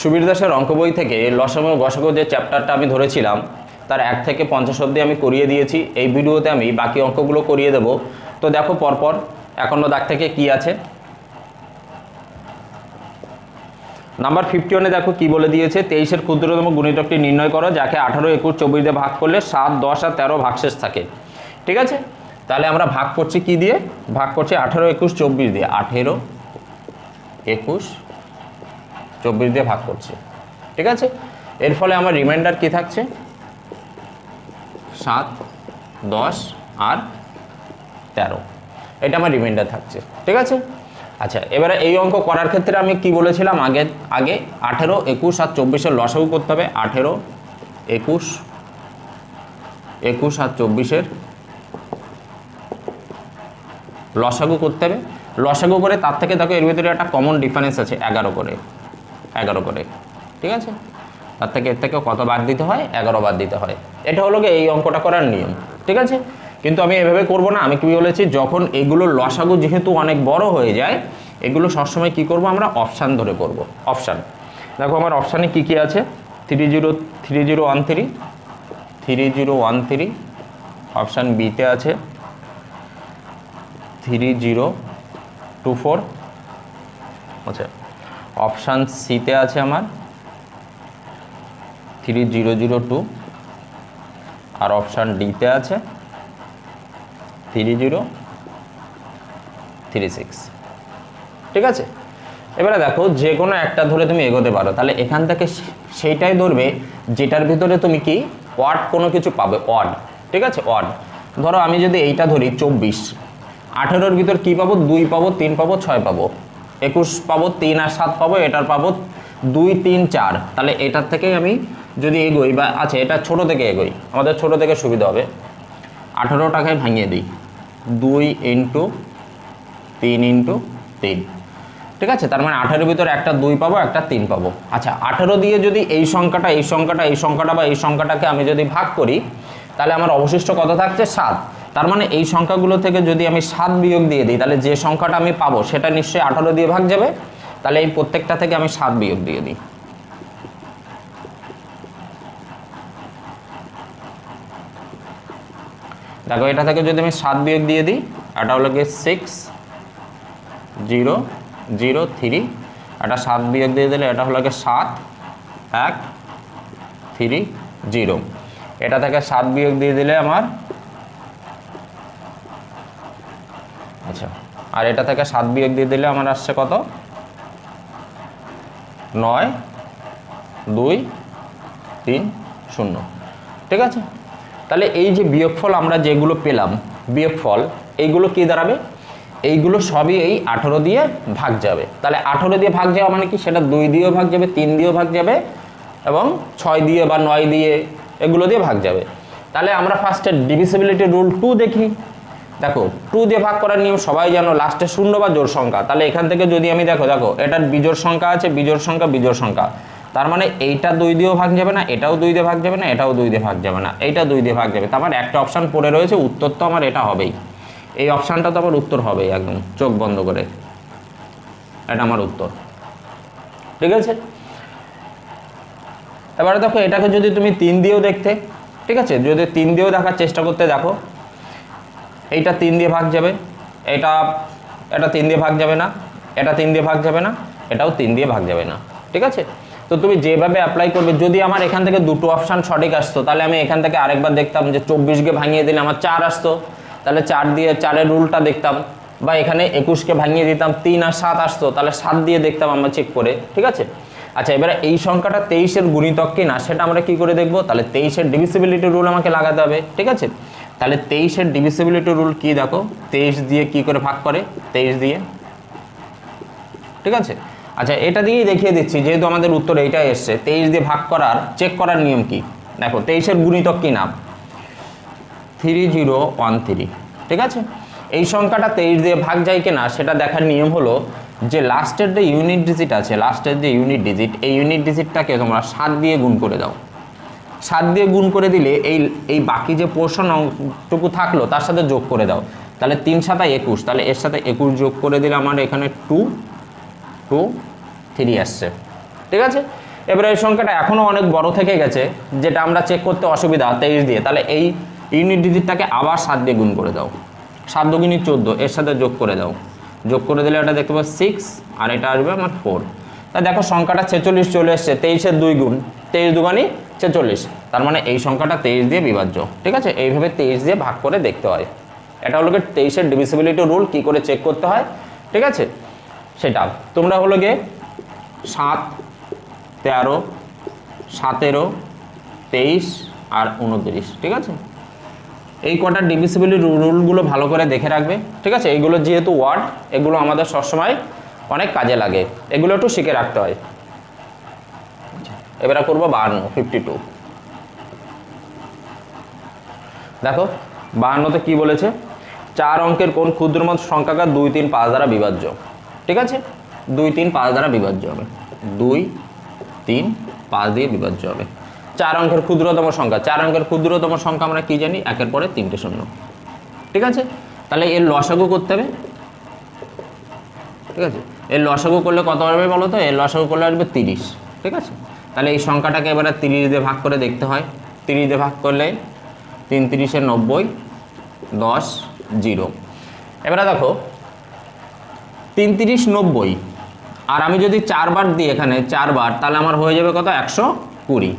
সুবীর দাসের অঙ্ক বই থেকে লসাগু গসাগু যে চ্যাপ্টারটা আমি ধরেছিলাম তার 1 থেকে 50 অবধি আমি করিয়ে দিয়েছি। এই ভিডিওতে আমি বাকি অঙ্কগুলো করিয়ে দেব। তো দেখো পরপর 51 দাগ থেকে কি আছে। নাম্বার 51-এ দেখো কি বলে দিয়েছে, 23-এর ক্ষুদ্রতম গুণিতকটি নির্ণয় করো যাকে 18, 21, 24 দিয়ে ভাগ করলে 7, 10 আর 13 ভাগশেষ থাকে। ঠিক আছে, তাহলে আমরা ভাগ করছি কি দিয়ে? ভাগ করছি 18, 21, 24 দিয়ে। 18, 21, 24 দিয়ে ভাগ করছি। ঠিক আছে, এর ফলে আমার রিমাইন্ডার কি থাকছে? 7, 10 আর 13, এটা আমার রিমাইন্ডার থাকছে। ঠিক আছে, আচ্ছা এবারে এই অঙ্ক করার ক্ষেত্রে আমি কি বলেছিলাম? আগে 18, 21 আর 24-এর লসাগু করতে হবে। 18, 21, 21 আর 24-এর লসাগু করতে হবে। লসাগু করে তার থেকে দেখো এর ভিতরে একটা কমন ডিফারেন্স আছে 11 করে। ঠিক আছে, তার থেকে এর থেকে কত বাদ দিতে হয়? 11 বাদ দিতে হয়। এটা হলো এই অঙ্কটা করার নিয়ম। ঠিক আছে, কিন্তু আমি এভাবে করব না। আমি কি বলেছি, যখন এগুলোর লসাগু যেহেতু অনেক বড় হয়ে যায়, এগুলো সবসময় কি করব আমরা? অপশান ধরে করব। অপশান দেখো আমার অপশানে কি কি আছে? 3013 অপশান বিতে আছে 3024। আচ্ছা, অপশান সিতে আছে আমার 3002 আর অপশান ডিতে আছে 3036। ঠিক আছে, এবারে দেখো যে কোনো একটা ধরে তুমি এগোতে পারো। তাহলে এখান থেকে সেইটাই ধরবে যেটার ভিতরে তুমি কি ওয়ার্ড কোনো কিছু পাবে, ওয়ার্ড। ঠিক আছে, ওয়ার্ড। ধরো আমি যদি এইটা ধরি 24, 18-এর ভিতর কি পাবো? 2 পাবো, 3 পাবো, 6 পাবো, 21 পাবো, 3 আর 7 পাবো, এটার পাবো 2, 3, 4। তাহলে এটার থেকেই আমি যদি এগোই, বা আচ্ছা এটা ছোট থেকে এগোই, আমাদের ছোট থেকে সুবিধা হবে। 18টাকে ভাঙিয়ে দিই, 2 × 3 × 3। ঠিক আছে, তার মানে 18-এর ভিতরে একটা 2 পাবো, একটা 3 পাবো। আচ্ছা 18 দিয়ে যদি এই সংখ্যাটা বা এই সংখ্যাটাকে আমি যদি ভাগ করি, তাহলে আমার অবশিষ্ট কত থাকছে? 7। তার মানে এই সংখ্যাগুলো থেকে যদি আমি 7 বিয়োগ দিয়ে দিই, তাহলে যে সংখ্যাটা আমি পাবো সেটা নিশ্চয়ই 18 দিয়ে ভাগ যাবে। তাহলে এই প্রত্যেকটা থেকে আমি 7 বিয়োগ দিয়ে দিই। দেখো এটা থেকে যদি আমি 7 বিয়োগ দিয়ে দিই, এটা হলো কি 6, 0, 0, 3, এটা 7 বিয়োগ দিয়ে দিলে এটা হলো কি 7, 1, 3, 0। এটা থেকে 7 বিয়োগ দিয়ে দিলে আমার, আচ্ছা আর এটা থেকে 7 বিয়োগ দিয়ে দিলে আমার আসছে কত? 9, 2, 3, 0। ঠিক আছে, তাহলে এই যে বিয়োগফল আমরা যেগুলো পেলাম, বিয়োগফল এইগুলো কি দাঁড়াবে? এইগুলো সবই এই 18 দিয়ে ভাগ যাবে। তাহলে 18 দিয়ে ভাগ যাওয়া মানে কি? সেটা 2 দিয়েও ভাগ যাবে, 3 দিয়েও ভাগ যাবে এবং 6 দিয়ে বা 9 দিয়ে, এগুলো দিয়ে ভাগ যাবে। তাহলে আমরা ফার্স্টে ডিভিজিবিলিটি রুল 2 দেখি। দেখো 2 দিয়ে ভাগ করার নিয়ম সবাই জানো, লাস্টে শূন্য বা জোড় সংখ্যা। তাহলে এখান থেকে যদি আমি দেখো এটার বিজোড় সংখ্যা আছে, বিজোড় সংখ্যা, তার মানে এইটা 2 দিয়েও ভাগ যাবে না, এটাও 2 দিয়ে ভাগ যাবে না, এটাও 2 দিয়ে ভাগ যাবে না, এইটা 2 দিয়ে ভাগ যাবে। তার মানে একটা অপশান পড়ে রয়েছে, উত্তর তো আমার এটা হবেই। এই অপশানটা তো আমার উত্তর হবেই, একদম চোখ বন্ধ করে, এটা আমার উত্তর। ঠিক আছে, এবারে দেখো এটাকে যদি তুমি 3 দিয়েও দেখতে, ঠিক আছে, যদি 3 দিয়েও দেখার চেষ্টা করতে, দেখো এইটা 3 দিয়ে ভাগ যাবে, এটা 3 দিয়ে ভাগ যাবে না, এটা 3 দিয়ে ভাগ যাবে না, এটাও 3 দিয়ে ভাগ যাবে না। ঠিক আছে, তো তুমি যেভাবে অ্যাপ্লাই করবে, যদি আমার এখান থেকে দুটো অপশান সঠিক আসতো, তাহলে আমি এখান থেকে আরেকবার দেখতাম যে 24কে ভাঙিয়ে দিলে আমার 4 আসতো, তাহলে 4 দিয়ে 4-এর রুলটা দেখতাম, বা এখানে 21কে ভাঙিয়ে দিতাম 3 আর 7 আসতো, তাহলে 7 দিয়ে দেখতাম আমরা চেক করে। ঠিক আছে, আচ্ছা এবারে এই সংখ্যাটা 23-এর গুণিতক কিনা সেটা আমরা কি করে দেখবো? তাহলে 23-এর ডিভিজিবিলিটি রুল আমাকে লাগাতে হবে। ঠিক আছে, তাহলে 23-এর ডিভিজিবিলিটি রুল কি? দেখো 23 দিয়ে কি করে ভাগ করে? 23 দিয়ে। ঠিক আছে, আচ্ছা এটা দিয়েই দেখিয়ে দিচ্ছি, যেহেতু আমাদের উত্তর এইটাই এসছে। 23 দিয়ে ভাগ করার চেক করার নিয়ম কি? দেখো 23-এর গুণিতক কি নাম? 3013। ঠিক আছে, এই সংখ্যাটা 23 দিয়ে ভাগ যায় কিনা সেটা দেখার নিয়ম হলো যে লাস্টের যে ইউনিট ডিজিট আছে, এই ইউনিট ডিজিটটাকে তোমরা 7 দিয়ে গুণ করে দাও। 7 দিয়ে গুণ করে দিলে এই বাকি যে পোর্শনটুকু থাকলো তার সাথে যোগ করে দাও। তাহলে 3 × 7 = 21, তাহলে এর সাথে 21 যোগ করে দিলে আমার এখানে 2, 2, 3 আসছে। ঠিক আছে, এবারে এই সংখ্যাটা এখনও অনেক বড় থেকে গেছে, যেটা আমরা চেক করতে অসুবিধা 23 দিয়ে, তাহলে এই ইউনিট ডিজিটটাকে আবার 7 দিয়ে গুণ করে দাও, 7 দুগুণে 14, এর সাথে যোগ করে দাও, যোগ করে দিলে এটা দেখতে পাবো 6, আর এটা আসবে আমার 4। তাই দেখো সংখ্যাটা 46 চলে এসছে, 23-এর 2 গুণ, 23 দুগুণে 46, তার মানে এই সংখ্যাটা 23 দিয়ে বিভাজ্য। ঠিক আছে, এইভাবে 23 দিয়ে ভাগ করে দেখতে হয়। এটা হলো গিয়ে 23-এর ডিভিজিবিলিটি রুল, কি করে চেক করতে হয়, ঠিক আছে সেটা। তোমরা হলো গিয়ে 7, 13, 17, 23 আর 29, ঠিক আছে, এই কটা ডিভিজিবিলিটি রুলগুলো ভালো করে দেখে রাখবে। ঠিক আছে, এইগুলো যেহেতু ওয়ার্ড, এগুলো আমাদের সবসময় অনেক কাজে লাগে, এগুলো একটু শিখে রাখতে হয়। এবারে করবো 52। দেখো 52তে কি বলেছে, 4 অঙ্কের কোন ক্ষুদ্রতম সংখ্যাকে 2, 3, 5 দ্বারা বিভাজ্য। ঠিক আছে, 2, 3, 5 দ্বারা বিভাজ্য হবে, 2, 3, 5 দিয়ে বিভাজ্য হবে। 4 অঙ্কের ক্ষুদ্রতম সংখ্যা, 4 অঙ্কের ক্ষুদ্রতম সংখ্যা আমরা কি জানি, একের পরে 3টে শূন্য। ঠিক আছে, তাহলে এর লসাগু করতে হবে। ঠিক আছে, এর লসাগু করলে কত হবে বলো তো, এর লসাগু করলে আসবে 30। ঠিক আছে, তাহলে এই সংখ্যাটাকে এবারে 30 দিয়ে ভাগ করে দেখতে হয়। 30 দিয়ে ভাগ করলে 3 × 90, 10, 0। এবারে দেখো 3 × 90, আর আমি যদি 4 বার দিই এখানে 4 বার, তাহলে আমার হয়ে যাবে কত, 120।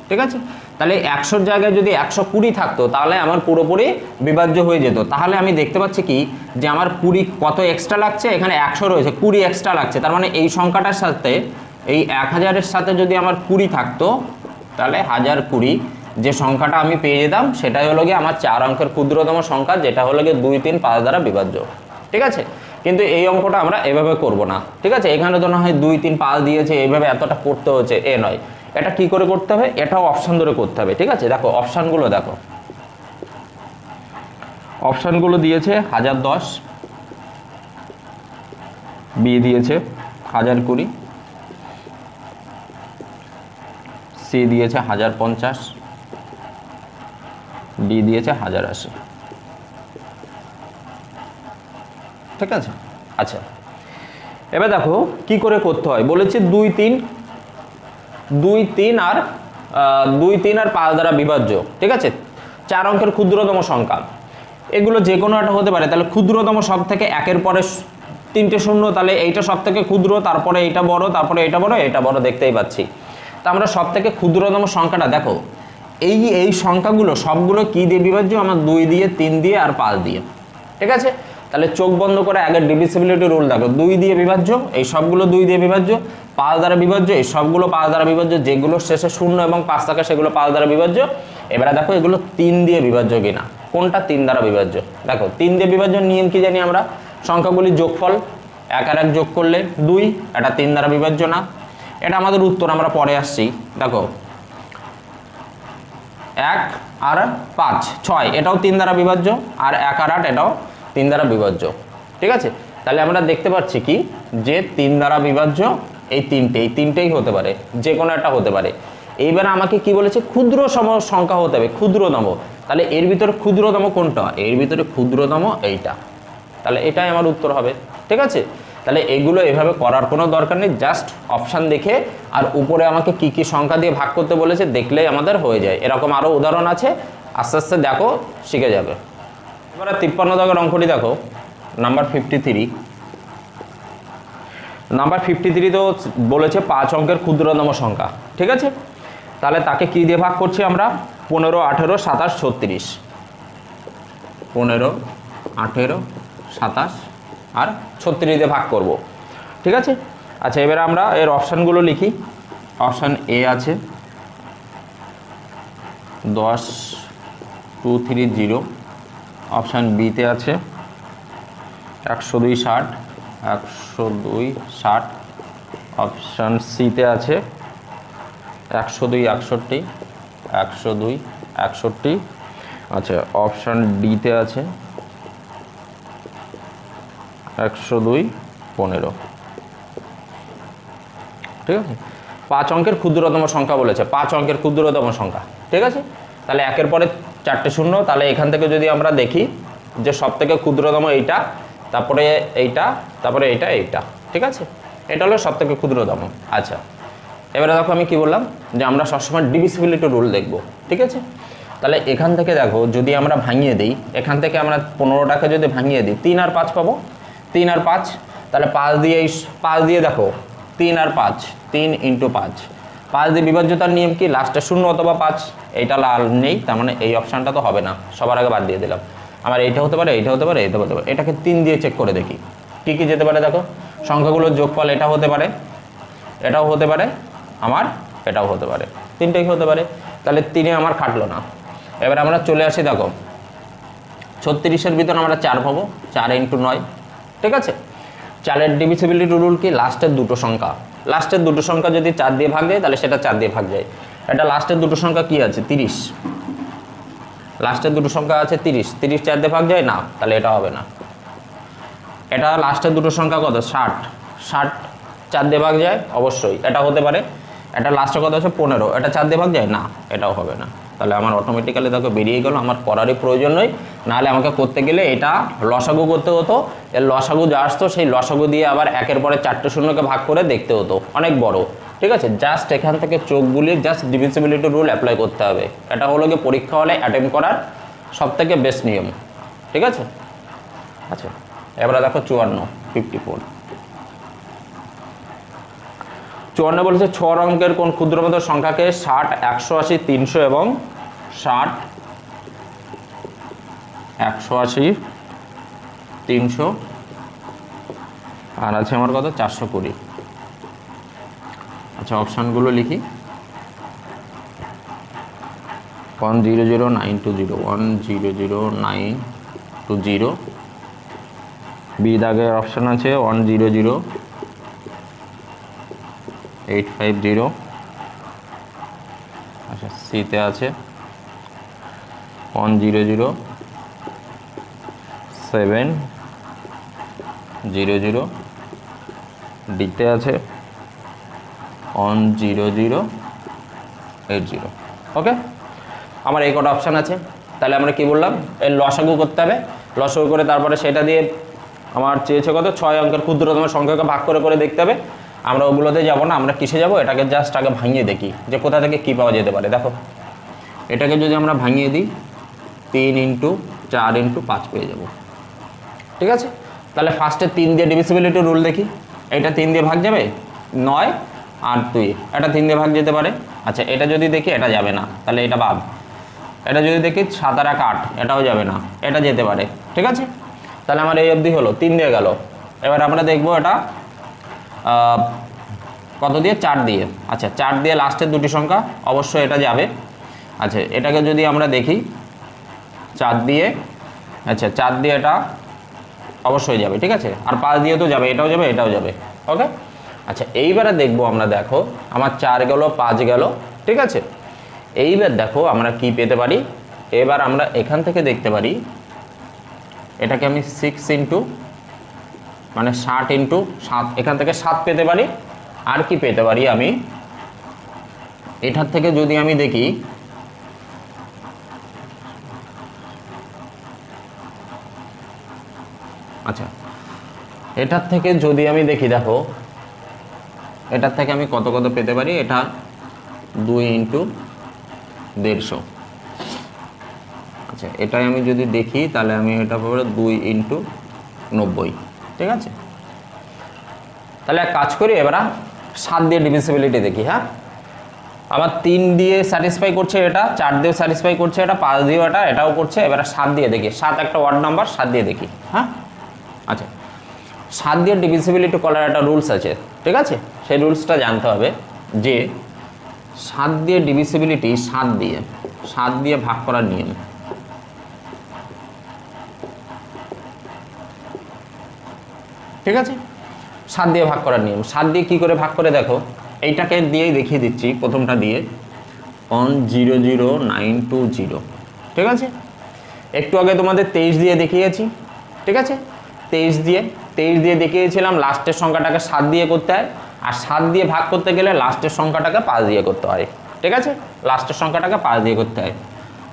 ঠিক আছে, তাহলে 100-র জায়গায় যদি 120 থাকতো, তাহলে আমার পুরোপুরি বিভাজ্য হয়ে যেত। তাহলে আমি দেখতে পাচ্ছি কি, যে আমার 20 কত এক্সট্রা লাগছে, এখানে 100 রয়েছে, 20 এক্সট্রা লাগছে। তার মানে এই সংখ্যাটার সাথে, এই 1000-এর সাথে যদি আমার 20 থাকতো, তাহলে 1020 যে সংখ্যাটা আমি পেয়ে যেতাম, সেটাই হলো গিয়ে আমার 4 অঙ্কের ক্ষুদ্রতম সংখ্যা, যেটা হলো গিয়ে 2, 3, 5 দ্বারা বিভাজ্য। ঠিক আছে, কিন্তু এই অঙ্কটা আমরা এভাবে করব না। ঠিক আছে, এখানে তো না হয় 2, 3, 5 দিয়েছে, এইভাবে এতটা করতে হচ্ছে, এ নয়। এটা কি করে করতে হবে, এটাও অপশান ধরে করতে হবে। ঠিক আছে, দেখো অপশানগুলো দেখো, অপশানগুলো দিয়েছে 1010, বি দিয়েছে 1020, সি দিয়েছে 1050, ডি দিয়েছে 1080। ঠিক আছে, আচ্ছা এবার দেখো কি করে করতে হয়। বলেছে 2, 3 আর 5 দ্বারা বিভাজ্য। ঠিক আছে, 4 অঙ্কের ক্ষুদ্রতম সংখ্যা, এগুলো যে কোনো একটা হতে পারে। তাহলে ক্ষুদ্রতম সব থেকে 1-এর পরে 3টে শূন্য, তাহলে এইটা সব থেকে ক্ষুদ্র, তারপরে এইটা বড়, তারপরে এটা বড়, এটা বড়, দেখতেই পাচ্ছি। তা আমরা সব থেকে ক্ষুদ্রতম সংখ্যাটা দেখো, এই সংখ্যাগুলো সবগুলো কি দিয়ে বিভাজ্য, আমার 2 দিয়ে, 3 দিয়ে আর 5 দিয়ে। ঠিক আছে, তাহলে চোখ বন্ধ করে আগের ডিভিজিবিলিটি রুল দেখো, 2 দিয়ে বিভাজ্য, এই সবগুলো 2 দিয়ে বিভাজ্য, 5 দ্বারা বিভাজ্য, এই সবগুলো 5 দ্বারা বিভাজ্য, যেগুলো শেষে 0 এবং 5 থাকে সেগুলো 5 দ্বারা বিভাজ্য। এবারে দেখো এগুলো 3 দিয়ে বিভাজ্য কিনা, কোনটা 3 দ্বারা বিভাজ্য। দেখো 3 দিয়ে বিভাজ্যের নিয়ম কি জানি আমরা, সংখ্যাগুলির যোগফল, 1 আর 1 যোগ করলে 2, এটা 3 দ্বারা বিভাজ্য না। এটা আমাদের উত্তর, আমরা পরে আসছি। দেখো 1 আর 5, 6, এটাও 3 দ্বারা বিভাজ্য, আর 1 আর 8 এটাও 3 দ্বারা বিভাজ্য। ঠিক আছে, তাহলে আমরা দেখতে পাচ্ছি কি, যে 3 দ্বারা বিভাজ্য এই তিনটেই হতে পারে, যে কোনো একটা হতে পারে। এইবার আমাকে কি বলেছে, ক্ষুদ্রতম সংখ্যা হতে হবে, ক্ষুদ্রতম। তাহলে এর ভিতরে ক্ষুদ্রতম কোনটা, এর ভিতরে ক্ষুদ্রতম এইটা, তাহলে এটাই আমার উত্তর হবে। ঠিক আছে, তাহলে এগুলো এভাবে করার কোনো দরকার নেই, জাস্ট অপশান দেখে আর উপরে আমাকে কি কি সংখ্যা দিয়ে ভাগ করতে বলেছে দেখলেই আমাদের হয়ে যায়। এরকম আরও উদাহরণ আছে, আস্তে আস্তে দেখো শিখে যাবে। এবার 53 দাগের অঙ্কটি দেখো, নাম্বার 53। নাম্বার 53 তো বলেছে 5 অঙ্কের ক্ষুদ্রতম সংখ্যা। ঠিক আছে, তাহলে তাকে কি দিয়ে ভাগ করছি আমরা, 15, 18, 27, 36। 15, 18, 27 আর 36 দিয়ে ভাগ করব। ঠিক আছে, আচ্ছা এবার আমরা এর অপশানগুলো লিখি। অপশান এ আছে 10, 2, 3, 0। অপশান বিতে আছে 102, 60, 102, 60। অপশান সিতে আছে 102, 61, 102, 61। আচ্ছা অপশান ডিতে আছে 102, 15। ঠিক আছে, 5 অঙ্কের ক্ষুদ্রতম সংখ্যা বলেছে, 5 অঙ্কের ক্ষুদ্রতম সংখ্যা। ঠিক আছে, তাহলে 1-এর পরে 4টে শূন্য, তাহলে এখান থেকে যদি আমরা দেখি যে সব থেকে ক্ষুদ্রতম এইটা, তারপরে এইটা, তারপরে এইটা। ঠিক আছে, এটা হলো সব থেকে ক্ষুদ্রতম। আচ্ছা এবারে দেখো আমি কি বললাম যে আমরা সবসময় ডিভিজিবিলিটি রুল দেখব, ঠিক আছে। তাহলে এখান থেকে দেখো যদি আমরা ভাঙিয়ে দিই, এখান থেকে আমরা 15টাকে যদি ভাঙিয়ে দিই 3 আর 5 পাবো, 3 আর 5, তাহলে 5 দিয়ে দেখো 3 আর 5, 3 × 5, 5 দিয়ে বিভাজ্যতার নিয়ম কি লাস্টে 0 অথবা 5, এইটা লাল নেই, তার মানে এই অপশানটা তো হবে না, সবার আগে বাদ দিয়ে দিলাম। আমার এইটা হতে পারে, এইটা হতে পারে, এইটা হতে পারে, এটাকে 3 দিয়ে চেক করে দেখি কী কী যেতে পারে। দেখো সংখ্যাগুলোর যোগফল এটা হতে পারে, এটাও হতে পারে, আমার এটাও হতে পারে, তিনটেই হতে পারে। তাহলে 3 আমার খাটলো না। এবার আমরা চলে আসি, দেখো 36-এর ভিতরে আমরা 4 পাবো, 4 × 9, ঠিক আছে। 4-এর ডিভিজিবিলিটি রুল কি লাস্টের দুটো সংখ্যা, লাস্টের দুটো সংখ্যা যদি 4 দিয়ে ভাগ যায় তাহলে সেটা 4 দিয়ে ভাগ যায়। এটা লাস্টের দুটো সংখ্যা কি আছে 30, লাস্টের দুটো সংখ্যা আছে 30, 30 4 দিয়ে ভাগ যায় না, তাহলে এটা হবে না। এটা লাস্টের দুটো সংখ্যা কত 60, 60 4 দিয়ে ভাগ যায় অবশ্যই, এটা হতে পারে। এটা লাস্টের কত আছে 15, এটা 4 দিয়ে ভাগ যায় না, এটাও হবে না। তাহলে আমার অটোমেটিক্যালি দেখো বেরিয়ে গেল, আমার করারই প্রয়োজন নয়, নাহলে আমাকে করতে গেলে এটা লসাগু করতে হতো, এর লসাগু যা আসতো সেই লসাগু দিয়ে আবার একের পরে 4টে শূন্যকে ভাগ করে দেখতে হতো, অনেক বড়, ঠিক আছে। জাস্ট এখান থেকে চোখ বুলিয়ে জাস্ট ডিভিজিবিলিটি রুল অ্যাপ্লাই করতে হবে। এটা হলো গিয়ে পরীক্ষা হলে অ্যাটেম্প করার সবথেকে বেস্ট নিয়ম, ঠিক আছে। আচ্ছা এবারে দেখো 54 বলেছে 6 অঙ্কের কোন ক্ষুদ্রতম সংখ্যাকে 60, 180, 300 এবং 60, 180, 300 আর আছে আমার কত 420। আচ্ছা অপশানগুলো লিখি, 100,920, 100,920। বি দাগের অপশান আছে 100,850। আচ্ছা সিতে আছে 100,700। ডিতে আছে 100,80। ওকে, আমার এই কটা অপশান আছে। তাহলে আমরা কি বললাম, এর লসাগু করতে হবে, লসাগু করে তারপরে সেটা দিয়ে আমার চেয়েছে কত 6 অঙ্কের ক্ষুদ্রতম সংখ্যাকে ভাগ করে করে দেখতে হবে। আমরা ওগুলোতে যাব না, আমরা কিসে যাব, এটাকে জাস্ট আগে ভাঙিয়ে দেখি যে কোথা থেকে কী পাওয়া যেতে পারে। দেখো এটাকে যদি আমরা ভাঙিয়ে দিই 3 × 4 × 5 পেয়ে যাব, ঠিক আছে। তাহলে ফার্স্টে 3 দিয়ে ডিভিজিবিলিটি রুল দেখি, এটা 3 দিয়ে ভাগ যাবে 9 আর 2, এটা 3 দিয়ে ভাগ যেতে পারে। আচ্ছা এটা যদি দেখি এটা যাবে না, তাহলে এটা বাদ। এটা যদি দেখি 7 আর 1 8, এটাও যাবে না, এটা যেতে পারে, ঠিক আছে। তাহলে আমার এই অবধি হলো, 3 দিয়ে গেল। এবার আমরা দেখবো এটা কত দিয়ে, 4 দিয়ে। আচ্ছা 4 দিয়ে লাস্টের দুটি সংখ্যা অবশ্যই এটা যাবে। আচ্ছা এটাকে যদি আমরা দেখি 4 দিয়ে, আচ্ছা 4 দিয়ে এটা অবশ্যই যাবে, ঠিক আছে। আর 5 দিয়ে তো যাবে, এটাও যাবে, এটাও যাবে, ওকে। আচ্ছা এইবারে দেখবো আমরা, দেখো আমার 4 গেল 5 গেল, ঠিক আছে। এইবার দেখো আমরা কি পেতে পারি। এবার আমরা এখান থেকে দেখতে পারি, এটাকে আমি 6 মানে 60 × 7, এখান থেকে 7 পেতে পারি। আর কি পেতে পারি আমি, এটার থেকে যদি আমি দেখি, আচ্ছা এটার থেকে যদি আমি দেখি, দেখো এটার থেকে আমি কত কত পেতে পারি, এটা 2 × 150। আচ্ছা এটাই আমি যদি দেখি তাহলে আমি এটা পাবো 2 × 90, ঠিক আছে। তাহলে এক কাজ করি, এবার 7 দিয়ে ডিভিজিবিলিটি দেখি। হ্যাঁ আমার 3 দিয়ে স্যাটিসফাই করছে, এটা 4 দিয়েও স্যাটিসফাই করছে, এটা 5 দিয়েও এটাও করছে। এবার 7 দিয়ে দেখি, 7 একটা ওয়ার্ড নাম্বার, 7 দিয়ে দেখি। হ্যাঁ আচ্ছা 7 দিয়ে ডিভিজিবিলিটি করার একটা রুলস আছে, ঠিক আছে। সেই রুলসটা জানতে হবে যে 7 দিয়ে ডিভিজিবিলিটি 7 দিয়ে ভাগ করার নিয়ম, ঠিক আছে। 7 দিয়ে ভাগ করার নিয়ম, 7 দিয়ে কী করে ভাগ করে দেখো, এইটাকে দিয়েই দেখিয়ে দিচ্ছি। প্রথমটা দিয়ে 100,920, ঠিক আছে। একটু আগে তোমাদের 23 দিয়ে দেখিয়েছি, ঠিক আছে। 23 দিয়ে দেখিয়েছিলাম লাস্টের সংখ্যাটাকে 7 দিয়ে করতে হয়, আর 7 দিয়ে ভাগ করতে গেলে লাস্টের সংখ্যাটাকে 5 দিয়ে করতে হয়, ঠিক আছে। লাস্টের সংখ্যাটাকে 5 দিয়ে করতে হয়।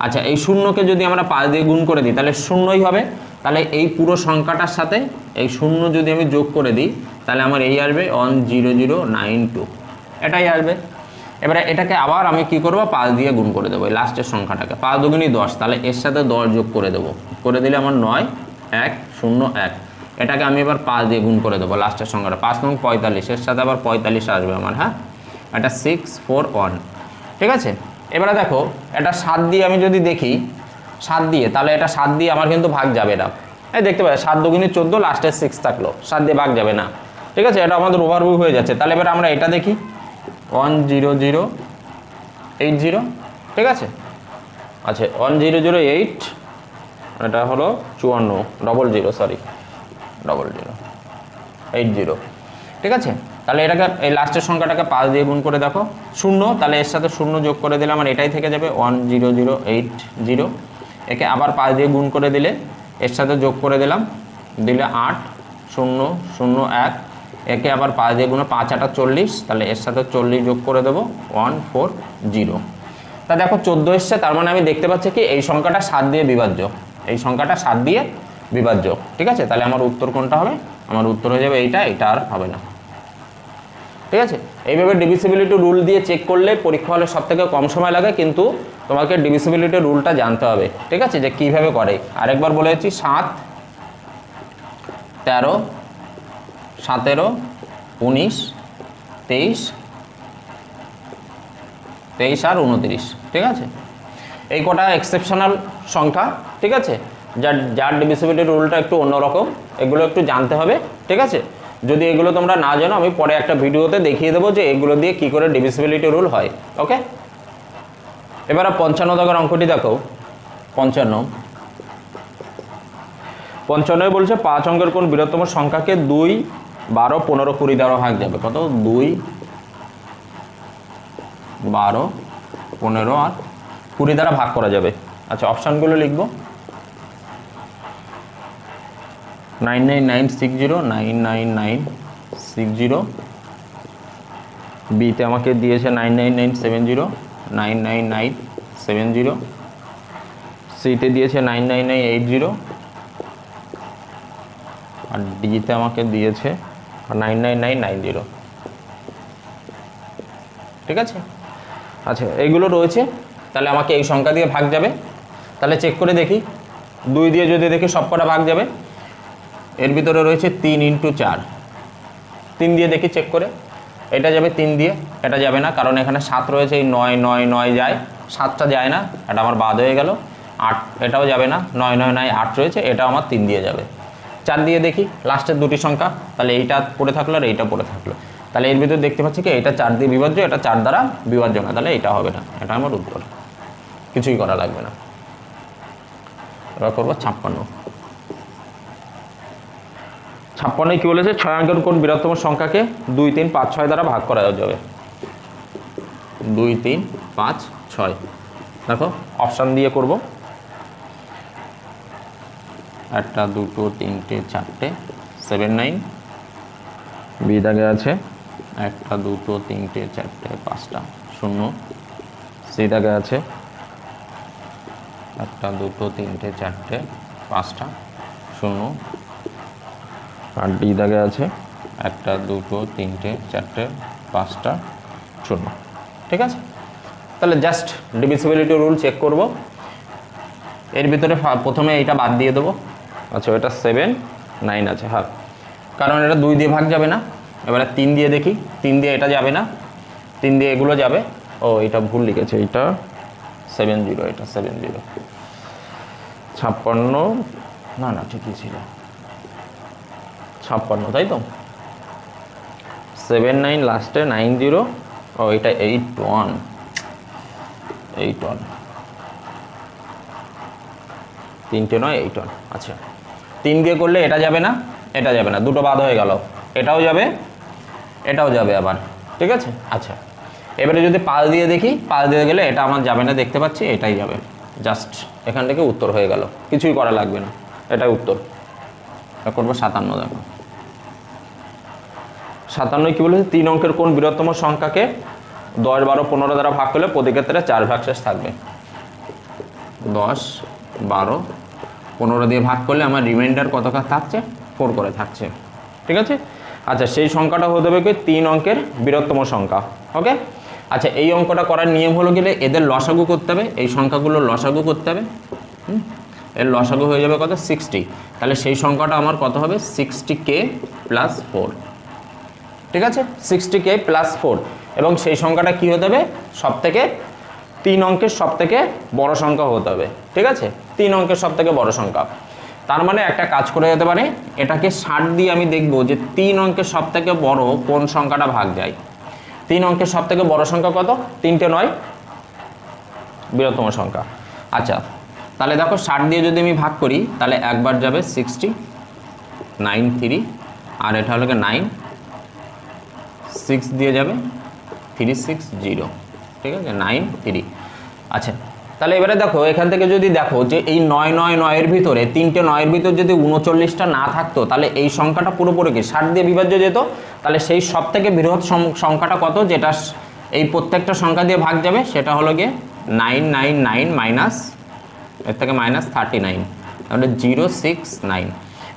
আচ্ছা এই শূন্যকে যদি আমরা 5 দিয়ে গুণ করে দিই তাহলে শূন্যই হবে। তাহলে এই পুরো সংখ্যাটার সাথে এই শূন্য যদি আমি যোগ করে দিই তাহলে আমার এই আসবে 100,920। এটাই আসবে। এবারে এটাকে আবার আমি কি করব, 5 দিয়ে গুণ করে দেবো এই লাস্টের সংখ্যাটাকে, 5 দুগুণী 10, তাহলে এর সাথে 10 যোগ করে দেবো, করে দিলে আমার 9 1 0 1। এটাকে আমি এবার 5 দিয়ে গুণ করে দেবো লাস্টের সংখ্যাটা, 5 নং 45, এর সাথে আবার 45 আসবে আমার। হ্যাঁ, এটা 6 4 1, ঠিক আছে। এবারে দেখো এটা 7 দিয়ে আমি যদি দেখি, 7 দিয়ে, তাহলে এটা 7 দিয়ে আমার কিন্তু ভাগ যাবে না। এই দেখতে পাচ্ছ 7 দুগুণী 14, লাস্টে 6 থাকলো, 7 দিয়ে ভাগ যাবে না, ঠিক আছে। এটা আমাদের ওভারভিউ হয়ে যাচ্ছে। তাহলে এবার আমরা এটা দেখি 10080, ঠিক আছে। আচ্ছা 10008, এটা হলো 54 00 80, ঠিক আছে। তাহলে এটাকে এই লাস্টের সংখ্যাটাকে 5 দিয়ে গুণ করে দেখো, 0, তাহলে এর সাথে 0 যোগ করে দিলে আমার এটাই থেকে যাবে 10080। একে আবার 5 দিয়ে গুণ করে দিলে এর সাথে যোগ করে দিলে 8 0 0 1। একে আবার 5 দিয়ে গুণে 5 8 40, তাহলে এর সাথে 40 যোগ করে দেবো 140। তা দেখো 14 এসছে, তার মানে আমি দেখতে পাচ্ছি কি এই সংখ্যাটা 7 দিয়ে বিভাজ্য, এই সংখ্যাটা 7 দিয়ে বিভাজ্য, ঠিক আছে। তাহলে আমার উত্তর কোনটা হবে? আমার উত্তর হয়ে যাবে এইটা, এটা আর হবে না, ঠিক আছে। এইভাবে ডিভিসিবিলিটি রুল দিয়ে চেক করলে পরীক্ষা হলে সব থেকে কম সময় লাগে, কিন্তু তোমাকে ডিভিসিবিলিটি রুলটা জানতে হবে, ঠিক আছে, যে কীভাবে করে। আরেকবার বলে দিচ্ছি, 7 13 17 19 23 আর 29, ঠিক আছে। এই কটা এক্সেপশনাল সংখ্যা, ঠিক আছে, যার ডিভিসিবিলিটি রুলটা একটু অন্যরকম, এগুলো একটু জানতে হবে, ঠিক আছে। যদি এগুলো তোমরা না জানো, আমি পরে একটা ভিডিওতে দেখিয়ে দেবো যে এগুলো দিয়ে কী করে ডিভিসিবিলিটি রুল হয়, ওকে। এবার 55 দাগের অঙ্কটি দেখো। 55 বলছে 5 অঙ্কের কোন বৃহত্তম সংখ্যাকে 2 12 15 20 দ্বারা ভাগ যাবে? কত? 2 12 15 আর 20 দ্বারা ভাগ করা যাবে। আচ্ছা অপশানগুলো লিখবো, 99960 99960, বিতে আমাকে দিয়েছে 99970 99970, সিতে দিয়েছে 99980, আর ডিতে আমাকে দিয়েছে 99990, ঠিক আছে। আচ্ছা এইগুলো রয়েছে, তাহলে আমাকে এই সংখ্যা দিয়ে ভাগ যাবে। তাহলে চেক করে দেখি, 2 দিয়ে যদি দেখি সব কটা ভাগ যাবে। এর ভিতরে রয়েছে 3 × 4, 3 দিয়ে দেখি চেক করে, এটা যাবে 3 দিয়ে, এটা যাবে না, কারণ এখানে 7 রয়েছে, এই 9 9 9 যায়, 7টা যায় না, এটা আমার বাদ হয়ে গেল। 8 এটাও যাবে না, 9 9 9 8 রয়েছে, এটাও আমার 3 দিয়ে যাবে। 4 দিয়ে দেখি লাস্টের দুটি সংখ্যা, তাহলে এইটা পড়ে থাকলো আর এইটা পড়ে থাকলো, তাহলে এর ভিতরে দেখতে পাচ্ছি কি এটা 4 দিয়ে বিভাজ্য, এটা 4 দ্বারা বিভাজ্য না, তাহলে এটা হবে না, এটা আমার উত্তর, কিছুই করা লাগবে না। এবার করবো 56। 56 কি বলেছে? 6 অঙ্কের কোন বৃহত্তম সংখ্যাকে 2 3 5 6 দ্বারা ভাগ করা যাবে? 2 3 5 6, দেখো অপশান দিয়ে করব, 1 2 3 4 7 9, বি দাগে আছে 1 2 3 4 5টা 0, সি দাগে আছে 1 2 3 4 5টা 0, আর ডি দাগে আছে 1 2 3 4 5টা 0, ঠিক আছে। তাহলে জাস্ট ডিভিসিবিলিটি রুল চেক করব। এর ভিতরে প্রথমে এইটা বাদ দিয়ে দেবো। আচ্ছা এটা 7 9 আছে, হ্যাঁ, কারণ এটা 2 দিয়ে ভাগ যাবে না। এবারে 3 দিয়ে দেখি, 3 দিয়ে এটা যাবে না, 3 দিয়ে এগুলো যাবে। ও এটা ভুল লিখেছে, এটা 70, এটা 70, 56 না না ঠিকই ছিল, 56 তাই তো, 7 9 লাস্টে 90, ও এটা 81 3টে নয় 81। আচ্ছা 3 দিয়ে করলে এটা যাবে না, এটা যাবে না, দুটো বাদ হয়ে গেল, এটাও যাবে এটাও যাবে আবার, ঠিক আছে। আচ্ছা এবারে যদি 5 দিয়ে দেখি, 5 দিয়ে গেলে এটা আমার যাবে না, দেখতে পাচ্ছি এটাই যাবে, জাস্ট এখান থেকে উত্তর হয়ে গেল, কিছুই করা লাগবে না, এটাই উত্তর। করবো 57। দেখো 57 কি বলেছে? 3 অঙ্কের কোন বৃহত্তম সংখ্যাকে 10 12 15 দ্বারা ভাগ করলে প্রতি ক্ষেত্রে 4 ভাগশেষ থাকবে? 10 12 15 দিয়ে ভাগ করলে আমার রিমাইন্ডার কত থাকছে? 4 করে থাকছে, ঠিক আছে। আচ্ছা সেই সংখ্যাটা হতে হবে কি 3 অঙ্কের বৃহত্তম সংখ্যা। ওকে, আচ্ছা এই অঙ্কটা করার নিয়ম হলো গেলে এদের লসাগু করতে হবে, এই সংখ্যাগুলোর লসাগু করতে হবে। এর লসাগু হয়ে যাবে কত 60, তাহলে সেই সংখ্যাটা আমার কত হবে 60k + 4। ঠিক আছে, 60k + 4, এবং সেই সংখ্যাটা কি হতে হবে সবথেকে 3 অঙ্কের সবথেকে বড় সংখ্যা হতে হবে। ঠিক আছে, 3 অঙ্কের সবথেকে বড় সংখ্যা। তার মানে একটা কাজ করে যেতে পারে, এটাকে 60 দিয়ে আমি দেখব যে 3 অঙ্কের সবথেকে বড় কোন সংখ্যাটা ভাগ যায়। 3 অঙ্কের সবথেকে বড় সংখ্যা কত, 3টে 9 বৃহত্তম সংখ্যা। আচ্ছা তাহলে দেখো 60 দিয়ে যদি আমি ভাগ করি তাহলে একবার যাবে 60, 9 3, আর এটা হলো 9, 6 দিয়ে যাবে 3 6 0। ঠিক আছে, 9 3। আচ্ছা তাহলে এবারে দেখো এখান থেকে যদি দেখো যে এই 9 9 9 এর ভিতরে 3টে 9 এর ভিতর যদি 39টা না থাকতো তাহলে এই সংখ্যাটা পুরোপুরি কি 60 দিয়ে বিভাজ্য যেত। তাহলে সেই সবথেকে বৃহৎ সংখ্যাটা কত, যেটা এই প্রত্যেকটা সংখ্যা দিয়ে ভাগ যাবে, সেটা হলো গিয়ে 999 মাইনাস এর থেকে -39, তাহলে 069।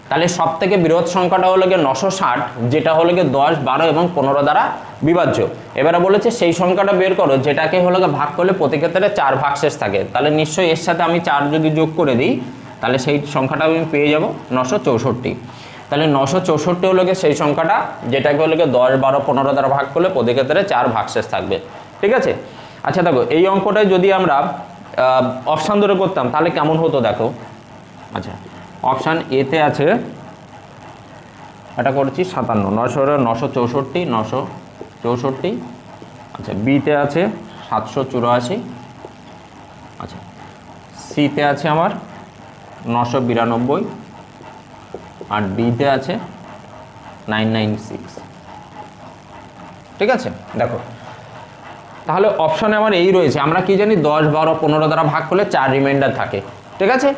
তাহলে সবথেকে বৃহৎ সংখ্যাটা হলো গিয়ে 960, যেটা হলো গিয়ে 10 12 এবং 15 দ্বারা বিভাজ্য। এবারে বলেছে সেই সংখ্যাটা বের করো যেটাকে হলো গিয়ে ভাগ করলে প্রতি ক্ষেত্রে 4 ভাগশেষ থাকে। তাহলে নিশ্চয়ই এর সাথে আমি 4 যদি যোগ করে দিই তাহলে সেই সংখ্যাটা আমি পেয়ে যাব 964। তাহলে 964 হলো গিয়ে সেই সংখ্যাটা যেটাকে হলো গিয়ে 10 12 15 দ্বারা ভাগ করলে প্রতি ক্ষেত্রে 4 ভাগশেষ থাকবে। ঠিক আছে, আচ্ছা দেখো এই অঙ্কটায় যদি আমরা অপশান ধরে করতাম তাহলে কেমন হতো দেখো। আচ্ছা অপশান এতে আছে, এটা করেছি 57, 964 964। আচ্ছা বিতে আছে 784। আচ্ছা সিতে আছে আমার 992, আর ডিতে আছে 996। ঠিক আছে, দেখো তাহলে অপশানে আমার এই রয়েছে, আমরা কি জানি 10 12 15 দ্বারা ভাগ করলে 4 রিমাইন্ডার থাকে। ঠিক আছে,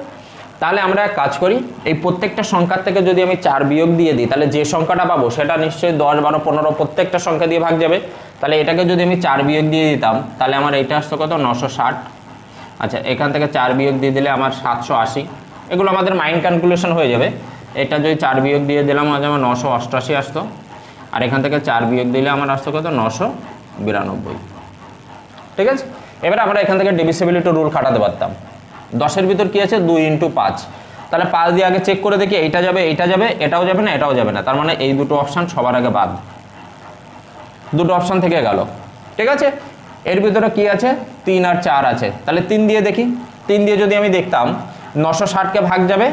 তাহলে আমরা এক কাজ করি, এই প্রত্যেকটা সংখ্যার থেকে যদি আমি 4 বিয়োগ দিয়ে দিই তাহলে যে সংখ্যাটা পাবো সেটা নিশ্চয়ই 10 12 15 প্রত্যেকটা সংখ্যা দিয়ে ভাগ যাবে। তাহলে এটাকে যদি আমি 4 বিয়োগ দিয়ে দিতাম তাহলে আমার এইটা আসতো কত 960। আচ্ছা এখান থেকে 4 বিয়োগ দিয়ে দিলে আমার 780, এগুলো আমাদের মাইন্ড ক্যালকুলেশন হয়ে যাবে। এটা যদি 4 বিয়োগ দিয়ে দিলাম আজ আমার 988 আসতো, আর এখান থেকে 4 বিয়োগ দিলে আমার আসতো কত 992। ঠিক আছে, এবারে আমরা এখান থেকে ডিভিজিবিলিটি রুল খাটাতে পারতাম। 10-এর ভিতর কি আছে 2 × 5, তাহলে 5 দিয়ে আগে চেক করে দেখি এইটা যাবে এইটা যাবে, এটাও যাবে না এটাও যাবে না, তার মানে এই দুটো অপশান সবার আগে বাদ, দুটো অপশান থেকে গেল। ঠিক আছে, এর ভিতরে কি আছে 3 আর 4 আছে, তাহলে 3 দিয়ে দেখি। 3 দিয়ে যদি আমি দেখতাম 960কে ভাগ যাবে,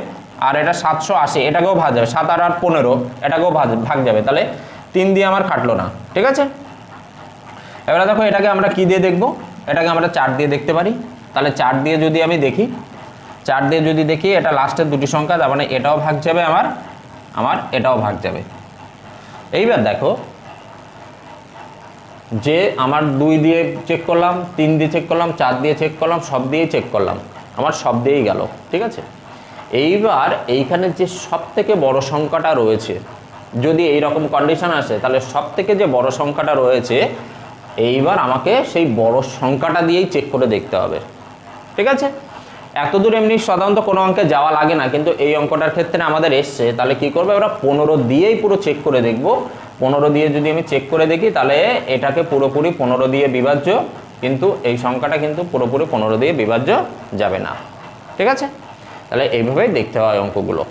আর এটা 780 এটাকেও ভাগ যাবে, 7 আর 15 এটাকেও ভাগ যাবে, তাহলে 3 দিয়ে আমার কাটলো না। ঠিক আছে, এবারে দেখো এটাকে আমরা কি দিয়ে দেখব, এটাকে আমরা 4 দিয়ে দেখতে পারি। তাহলে 4 দিয়ে যদি আমি দেখি, 4 দিয়ে যদি দেখি এটা লাস্টের দুটি সংখ্যা, তার মানে এটাও ভাগ যাবে আমার এটাও ভাগ যাবে। এইবার দেখো যে আমার 2 দিয়ে চেক করলাম, 3 দিয়ে চেক করলাম, 4 দিয়ে চেক করলাম, সব দিয়েই চেক করলাম, আমার সব দিয়েই গেল। ঠিক আছে, এইবার এইখানে যে সবথেকে বড় সংখ্যাটা রয়েছে, যদি এই রকম কন্ডিশন আসে তাহলে সবথেকে যে বড় সংখ্যাটা রয়েছে এইবার আমাকে সেই বড় সংখ্যাটা দিয়েই চেক করে দেখতে হবে। ঠিক আছে, এতদূর এমনি সাধারণত কোনো অঙ্কে যাওয়া লাগে না, কিন্তু এই অঙ্কটার ক্ষেত্রে আমাদের এসছে, তাহলে কি করবে ওরা 15 দিয়েই পুরো চেক করে দেখব। 15 দিয়ে যদি আমি চেক করে দেখি তাহলে এটাকে পুরোপুরি 15 দিয়ে বিভাজ্য, কিন্তু এই সংখ্যাটা কিন্তু পুরোপুরি 15 দিয়ে বিভাজ্য যাবে না। ঠিক আছে, তাহলে এইভাবেই দেখতে হয় অঙ্কগুলো।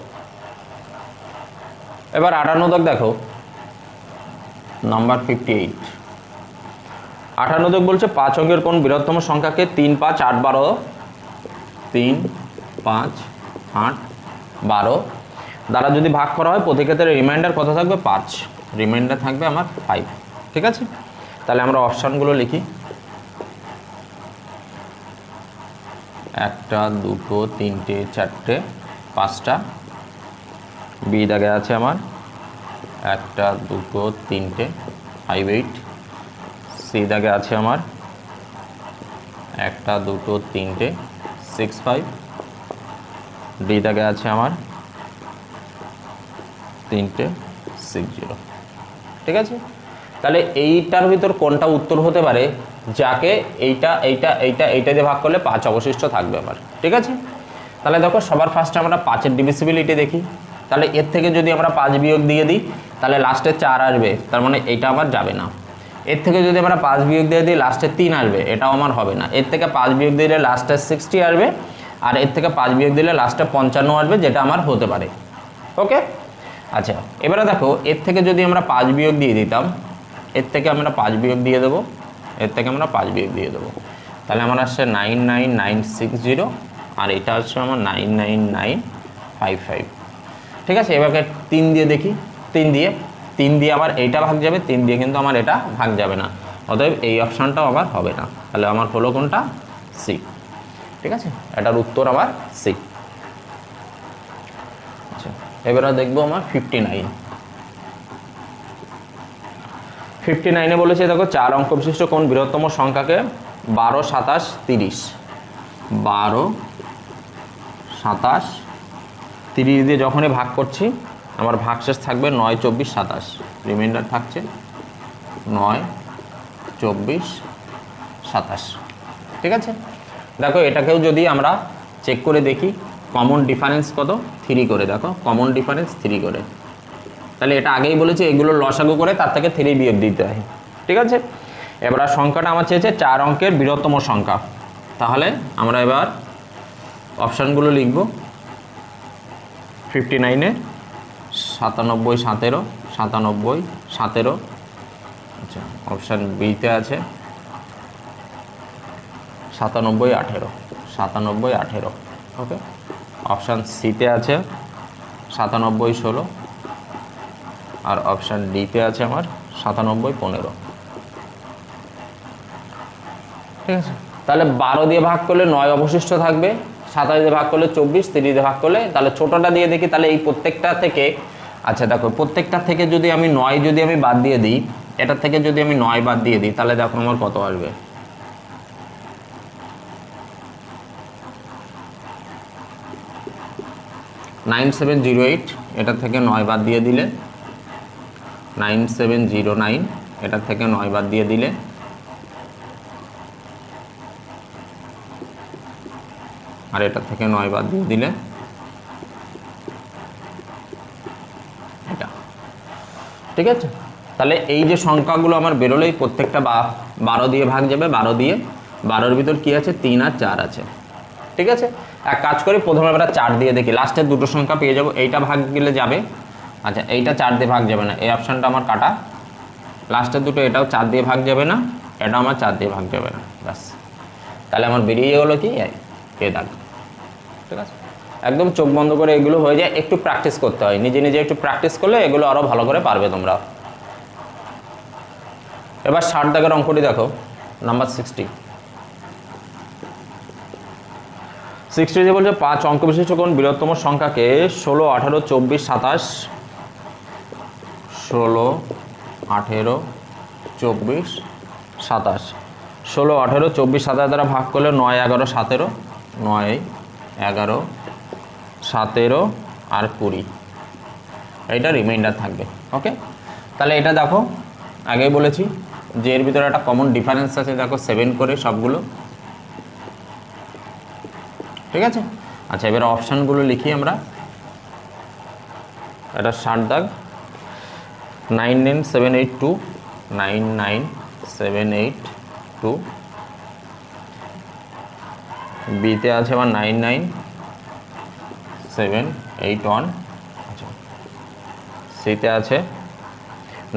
এবার 58 দেখো, নাম্বার 58। 58 বলছে 5 অঙ্কের কোন বৃহত্তম সংখ্যাকে 3 5 8 12 3 5 8 12 দ্বারা যদি ভাগ করা হয় প্রতি ক্ষেত্রে রিমাইন্ডার কত থাকবে 5, রিমাইন্ডার থাকবে আমার 5। ঠিক আছে, তাহলে আমরা অপশানগুলো লিখি, 1 2 3 4 5টা। বি দাগে আছে আমার 1 2 3 5 8। সি দাগে আছে আমার 1 2 3 6 5। ডি দাগে আছে আমার 3 6 0। ঠিক আছে, তাহলে এইটার ভিতর কোনটা উত্তর হতে পারে, যাকে এইটা এইটা এইটা এইটা দিয়ে ভাগ করলে 5 অবশিষ্ট থাকবে আমার। ঠিক আছে, তাহলে দেখো সবার ফার্স্টে আমরা 5-এর ডিভিজিবিলিটি দেখি। তাহলে এর থেকে যদি আমরা 5 বিয়োগ দিয়ে দিই তাহলে লাস্টে 4 আসবে, তার মানে এইটা আমার যাবে না। এর থেকে যদি আমরা 5 বিয়োগ দিয়ে দিই লাস্টে 3 আসবে, এটাও আমার হবে না। এর থেকে 5 বিয়োগ দিলে লাস্টে 60 আসবে, আর এর থেকে 5 বিয়োগ দিলে লাস্টে 55 আসবে, যেটা আমার হতে পারে। ওকে, আচ্ছা এবারে দেখো এর থেকে যদি আমরা 5 বিয়োগ দিয়ে দিতাম, এর থেকে আমরা 5 বিয়োগ দিয়ে দেবো, এর থেকে আমরা 5 বিয়োগ দিয়ে দেবো, তাহলে আমার আসছে 99960, আর এটা হচ্ছে আমার 99955। ঠিক আছে, এবারে 3 দিয়ে দেখি, 3 দিয়ে আবার এইটা ভাগ যাবে, 3 দিয়ে কিন্তু আমার এটা ভাগ যাবে না, অতএব এই অপশানটাও আমার হবে না। তাহলে আমার হলো কোনটা? সি। ঠিক আছে, এটার উত্তর আমার সি। আচ্ছা এবারে দেখবো আমার 59 বলেছে দেখো 4 অঙ্ক বিশিষ্ট কোন বৃহত্তম সংখ্যাকে 12, 27, 30, 12, 27, 30 দিয়ে যখনই ভাগ করছি আমার ভাগশেষ থাকবে 9, 24, 27, রিমাইন্ডার থাকছে 9, 24, 27। ঠিক আছে, দেখো এটাকেও যদি আমরা চেক করে দেখি, কমন ডিফারেন্স কত? 3 করে, দেখো কমন ডিফারেন্স 3 করে, তাহলে এটা আগেই বলেছে এগুলো লসাগু করে তার থেকে 3 বিয়োগ দিতে হয়। ঠিক আছে, এবার সংখ্যাটা আমার চেয়েছে 4 অঙ্কের বৃহত্তম সংখ্যা, তাহলে আমরা এবার অপশানগুলো লিখব। 59-এ 97, 17, 97, 17। আচ্ছা অপশান বিতে আছে 97, 18, 97, 18। ওকে, অপশান সিতে আছে 97, 16, আর অপশান ডিতে আছে আমার 97, 15। ঠিক আছে, তাহলে 12 দিয়ে ভাগ করলে 9 অবশিষ্ট থাকবে, 27 দিয়ে ভাগ করলে 24, 30 দিয়ে ভাগ করলে, তাহলে ছোটটা দিয়ে দেখি, তাহলে এই প্রত্যেকটা থেকে, আচ্ছা দেখো প্রত্যেকটা থেকে যদি আমি 9 যদি আমি বাদ দিয়ে দিই, এটার থেকে যদি আমি 9 বাদ দিয়ে দিই, তাহলে দেখো আমার কত আসবে? 9708, এটার থেকে 9 বাদ দিয়ে দিলে 9709, এটার থেকে 9 বাদ দিয়ে দিলে আর এটার থেকে 9 বাদ দিয়ে দিলে এটা। ঠিক আছে, তাহলে এই যে সংখ্যাগুলো আমার বেরোলেই প্রত্যেকটা 12 দিয়ে ভাগ যাবে, 12 দিয়ে, 12-এর ভিতর কি আছে? 3 আর 4 আছে। ঠিক আছে, এক কাজ করি, প্রথমে আমরা 4 দিয়ে দেখি, লাস্টের দুটো সংখ্যা পেয়ে যাবো, এইটা ভাগ গেলে যাবে, আচ্ছা এইটা 4 দিয়ে ভাগ যাবে না, এই অপশানটা আমার কাটা, লাস্টের দুটো এটাও 4 দিয়ে ভাগ যাবে না, এটাও আমার 4 দিয়ে ভাগ যাবে না, ব্যাস। তাহলে আমার বেরিয়ে গেলো কি? এ দাগ। ঠিক আছে, একদম চোখ বন্ধ করে এগুলো হয়ে যায়, একটু প্র্যাকটিস করতে হয়, নিজে নিজে একটু প্র্যাকটিস করলে এগুলো আরও ভালো করে পারবে তোমরা। এবার 60 দাগের অঙ্কটি দেখো, নাম্বার 60। 60 যে বলছে 5 অঙ্ক বিশিষ্ট কোন বৃহত্তম সংখ্যাকে 16, 18, 24, 27, 16, 18, 24, 27, 16, 18, 24, 27 দ্বারা ভাগ করলে 9, 11, 17, 9, 11, 17 আর 20, এইটা রিমাইন্ডার থাকবে। ওকে, তাহলে এটা দেখো আগেই বলেছি যে এর ভিতরে একটা কমন ডিফারেন্স আছে, দেখো 7 করে সবগুলো। ঠিক আছে, আচ্ছা এবার অপশানগুলো লিখি আমরা। এটা 60 দাগ, 99782, 99782, বিতে আছে আমার 99781, আচ্ছা সিতে আছে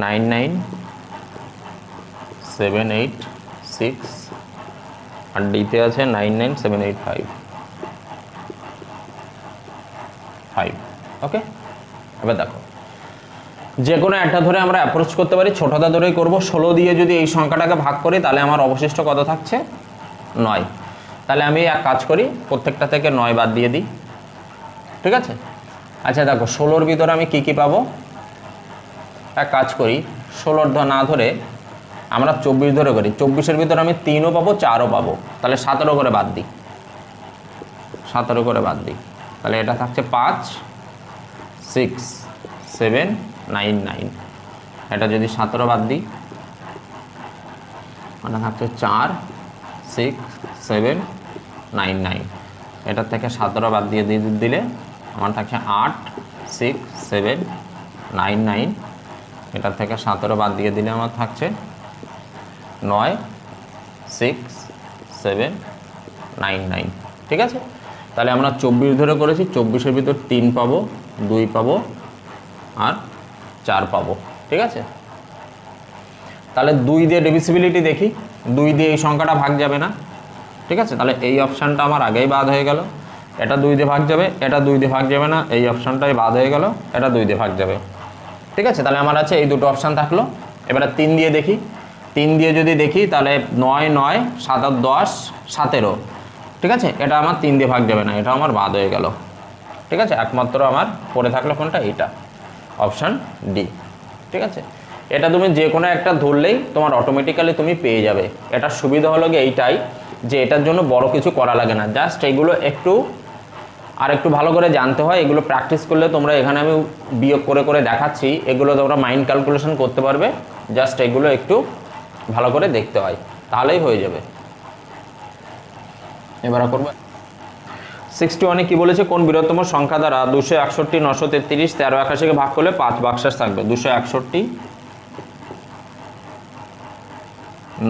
99786, আর ডিতে আছে 99785। ওকে, এবার দেখো যে কোনো একটা ধরে আমরা অ্যাপ্রোচ করতে পারি, ছোটটা ধরেই করব। 16 দিয়ে যদি এই সংখ্যাটাকে ভাগ করি তাহলে আমার অবশিষ্ট কত থাকছে? 9। তাহলে আমি এক কাজ করি, প্রত্যেকটা থেকে 9 বাদ দিয়ে দিই। ঠিক আছে, আচ্ছা দেখো 16-র ভিতরে আমি কি কি পাবো? এক কাজ করি, 16 না ধরে আমরা 24 ধরে করি, 24-এর ভিতরে আমি 3ও পাবো, 4ও পাবো, তাহলে 17 করে বাদ দিই, 17 করে বাদ দিই, তাহলে এটা থাকছে 5, 6, 7, 9, 9। এটা যদি 17 বাদ দিই, এটা থাকছে 4, 6, 7, 9, 9। এটার থেকে 17 বাদ দিয়ে দিলে আমার থাকছে 8, 6, 7, 9, 9। এটার থেকে 17 বাদ দিয়ে দিলে আমার থাকছে 9 6 7 9 9। ঠিক আছে, তাহলে আমরা 24 ধরে করেছি, 24-এর ভিতর 3 পাবো, 2 পাবো আর 4 পাবো। ঠিক আছে, তাহলে 2 দিয়ে ডিভিসিবিলিটি দেখি, 2 দিয়ে এই সংখ্যাটা ভাগ যাবে না। ঠিক আছে, তাহলে এই অপশানটা আমার আগেই বাদ হয়ে গেল। এটা 2 দিয়ে ভাগ যাবে, এটা 2 দিয়ে ভাগ যাবে না, এই অপশানটাই বাদ হয়ে গেল, এটা 2 দিয়ে ভাগ যাবে। ঠিক আছে, তাহলে আমার আছে এই দুটো অপশান থাকলো। এবারে 3 দিয়ে দেখি, 3 দিয়ে যদি দেখি তাহলে 9 9 7 আর 10 17। ঠিক আছে, এটা আমার 3 দিয়ে ভাগ যাবে না, এটা আমার বাদ হয়ে গেল। ঠিক আছে, একমাত্র আমার পড়ে থাকলো কোনটা, এইটা অপশান ডি। ঠিক আছে, এটা তুমি যে কোনো একটা ধরলেই তোমার অটোমেটিক্যালি তুমি পেয়ে যাবে। এটার সুবিধা হলো গিয়ে এইটাই যে এটার জন্য বড় কিছু করা লাগে না, জাস্ট এগুলো একটু ভালো করে জানতে হয়। এগুলো প্র্যাকটিস করলে তোমরা, এখানে আমি বিয়োগ করে করে দেখাচ্ছি, এগুলো তোমরা মাইন্ড ক্যালকুলেশন করতে পারবে। জাস্ট এগুলো একটু ভালো করে দেখতে হয়, তাহলেই হয়ে যাবে। এবার করবো 61-এ কি বলেছে, কোন বৃহত্তম সংখ্যা দ্বারা 261 933 1381-কে ভাগ করলে 5 ভাগশেষ থাকবে। 261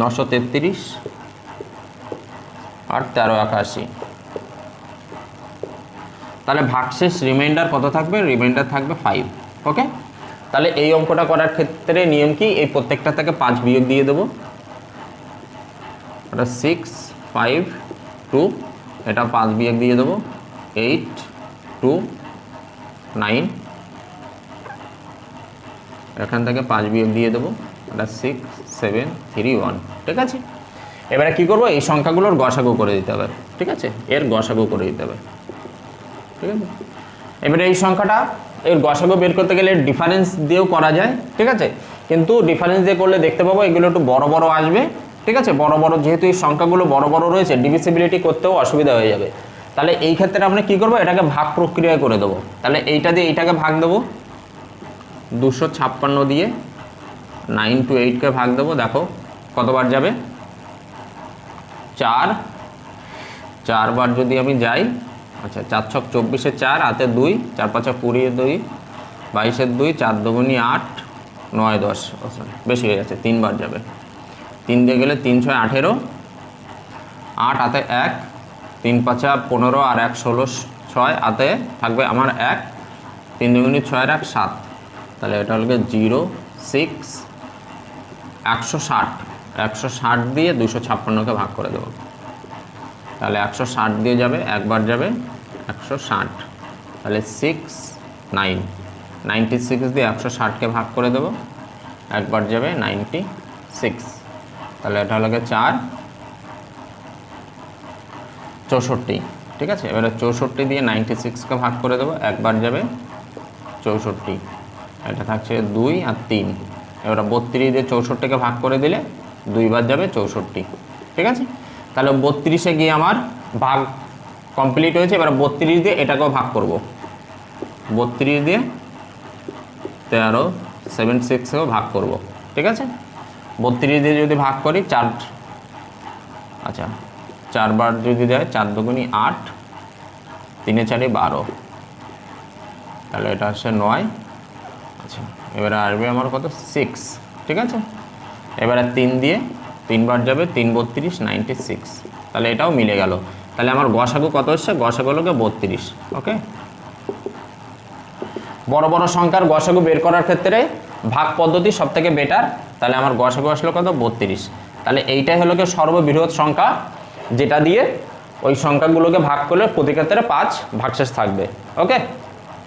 933 আর 1381, তাহলে ভাগশেষ রিমাইন্ডার কত থাকবে, রিমাইন্ডার থাকবে 5। ওকে, তাহলে এই অঙ্কটা করার ক্ষেত্রে নিয়ম কি, এই প্রত্যেকটা থেকে 5 বিয়োগ দিয়ে দেবো। এটা 6 5 2, এটা 5 বিয়োগ দিয়ে দেবো, 8 2 9, এখান থেকে 5 বিয়োগ দিয়ে দেবো, এটা 6 7 3 1। ঠিক আছে, এবারে কি করব, এই সংখ্যাগুলোর গসাগু করে দিতে হবে। ঠিক আছে, এর গসাগু করে দিতে হবে। ঠিক আছে, এবারে এই সংখ্যাটা এর গসাগু বের করতে গেলে ডিফারেন্স দিয়েও করা যায়। ঠিক আছে, কিন্তু ডিফারেন্স দিয়ে করলে দেখতে পাবো এগুলো একটু বড় বড় আসবে। ঠিক আছে, বড় বড় যেহেতু এই সংখ্যাগুলো বড় বড় রয়েছে, ডিভিসিবিলিটি করতেও অসুবিধা হয়ে যাবে। তাহলে এই ক্ষেত্রে আমরা কি করব, এটাকে ভাগ প্রক্রিয়ায় করে দেবো। তাহলে এইটা দিয়ে এইটাকে ভাগ দেবো, 256 দিয়ে 9 to 8-কে ভাগ দেবো। দেখো কতবার যাবে, 4 বার যদি আমি যাই। আচ্ছা, 4 ছক 24-এ 4, হাতে 2, 4 5 20, 2 22-এর 2, 4 2 8 9 10, বেশি হয়ে যাচ্ছে, 3 বার যাবে। 3 দিয়ে গেলে 3 6 18, 8 হাতে 1, 3 5 15 আর 1 16, 6 হাতে থাকবে আমার 1, 3 2 6 আর 1 7। তাহলে এটা হলো 0 6 160 দিয়ে 256-কে ভাগ করে দেবো। তাহলে 160 দিয়ে যাবে, একবার যাবে 160, তাহলে 6 9 96 দিয়ে 160-কে ভাগ করে দেবো, একবার যাবে 96। তাহলে এটা হলো 4 64। ঠিক আছে, এবারে 64 দিয়ে 96-কে ভাগ করে দেবো, একবার যাবে 64, এটা থাকছে 2 আর 3। এবারে 32 দিয়ে 64-কে ভাগ করে দিলে 2 বার যাবে 64। ঠিক আছে, তাহলে 32-এ গিয়ে আমার ভাগ কমপ্লিট হয়েছে। এবার 32 দিয়ে এটাকেও ভাগ করব, 32 দিয়ে 13 7 6-কেও ভাগ করব। ঠিক আছে, 32 দিয়ে যদি ভাগ করি 4, আচ্ছা 4 বার যদি দেয়, 4 2 8, 3 4 12, তাহলে এটা আসছে 9। আচ্ছা, এবারে আসবে আমার কত, 6। ঠিক আছে, এবারে 3 দিয়ে 3 বার যাবে, 3 32 96, তাহলে এটাও মিলে গেল। তাহলে আমার গসাগু কত হচ্ছে, গসাগু হলো 32। ওকে, বড় বড় সংখ্যার গসাগু বের করার ক্ষেত্রে ভাগ পদ্ধতি সব থেকে বেটার। তাহলে আমার গসাগু আসলো কত, 32। তাহলে এইটাই হলো সর্ববৃহৎ সংখ্যা, যেটা দিয়ে ওই সংখ্যাগুলোকে ভাগ করলে প্রতি ক্ষেত্রে 5 ভাগশেষ থাকবে। ওকে,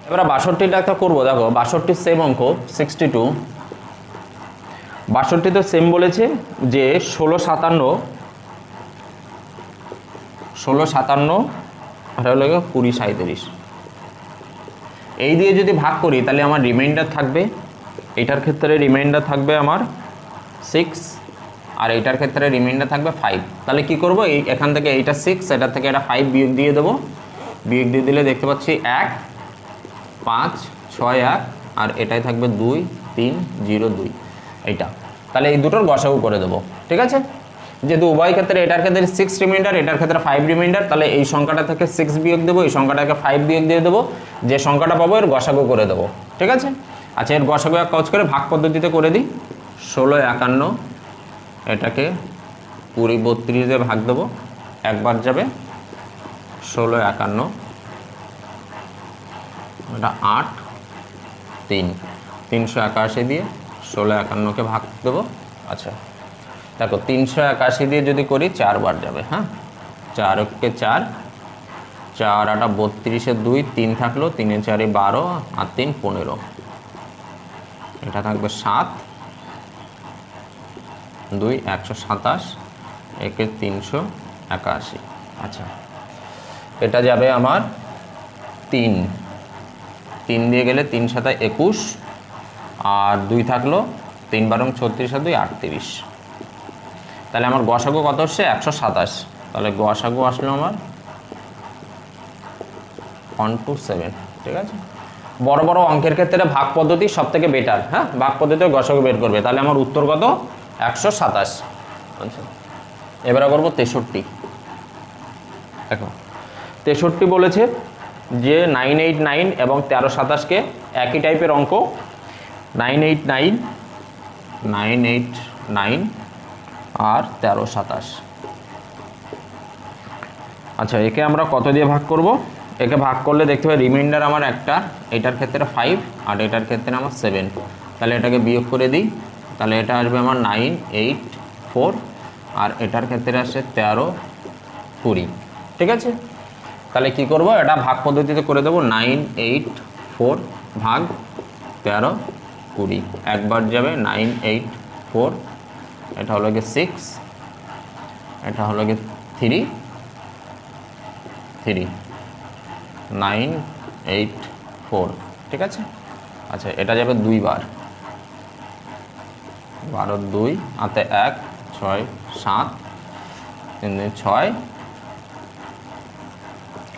এবার 62টা একটা করবো। দেখো 62 সেম অঙ্ক 62, 62 তো সেম বলেছে যে 16 57 আর হলো 20 37। এই দিয়ে যদি ভাগ করি তাহলে আমার রিমাইন্ডার থাকবে, এইটার ক্ষেত্রে রিমাইন্ডার থাকবে আমার 6, আর এইটার ক্ষেত্রে রিমাইন্ডার থাকবে 5। তাহলে কি করব, এই এখান থেকে এইটা 6, এটার থেকে এটা 5 বিয়োগ দিয়ে দেবো। বিয়োগ দিয়ে দিলে দেখতে পাচ্ছি 1 5 6 1, আর এটাই থাকবে 2 3 0 2, এইটা। তাহলে এই দুটোর গসাগু করে দেবো। ঠিক আছে, যেহেতু উভয় ক্ষেত্রে এটার ক্ষেত্রে 6 রিমাইন্ডার, এটার ক্ষেত্রে 5 রিমাইন্ডার, তাহলে এই সংখ্যাটা থেকে 6 বিয়োগ দেবো, এই সংখ্যাটাকে 5 বিয়োগ দিয়ে দেবো, যে সংখ্যাটা পাবো এর গসাগু করে দেবো। ঠিক আছে, আচ্ছা, এর গসাগু এক কাজ করে ভাগ পদ্ধতিতে করে দিই। 16 51, এটাকে 20 32 ভাগ দেবো, একবার যাবে 16 51, এটা 8 3, 381 দিয়ে 16 51কে ভাগ দেবো। আচ্ছা দেখো 381 দিয়ে যদি করি 4 বার যাবে, হ্যাঁ 4 কে 4, 4 8 32, 2 3 থাকলো, 3 4 12 আর 3 15, এটা থাকবে 7, 2 127, একে 381। আচ্ছা এটা যাবে আমার 3 দিয়ে গেলে 3 7 21, আর 2 থাকলো, 3 12 36 আর 2 38। তাহলে আমার গসাগু কত হচ্ছে 127। তাহলে গসাগু আসলো আমার 127। ঠিক আছে, বড় বড় অঙ্কের ক্ষেত্রে ভাগ পদ্ধতি সব থেকে বেটার। হ্যাঁ, ভাগ পদ্ধতিতে গসাগু বের করবে। তাহলে আমার উত্তর কত 127। আচ্ছা এবারে করবো 63। দেখো 63 বলেছে যে 989 এবং 1327কে একই টাইপের অঙ্ক, 989 আর 1327। আচ্ছা একে আমরা কত দিয়ে ভাগ করব? একে ভাগ করলে দেখতে পাই রিমাইন্ডার আমার একটা, এটার ক্ষেত্রে 5 আর এটার ক্ষেত্রে আমার 7। তাহলে এটাকে বিয়োগ করে দিই, তাহলে এটা আসবে আমার 984, আর এটার ক্ষেত্রে আসছে 13 20। ঠিক আছে, তাহলে কি করব, এটা ভাগ পদ্ধতিতে করে দেবো। 984 ভাগ 13 20, একবার যাবে 984, এটা হলো গিয়ে 6, এটা হলো গিয়ে 3 984। ঠিক আছে, আচ্ছা এটা যাবে 2 বার, 12 2 হাতে 1 6 7, 3 6,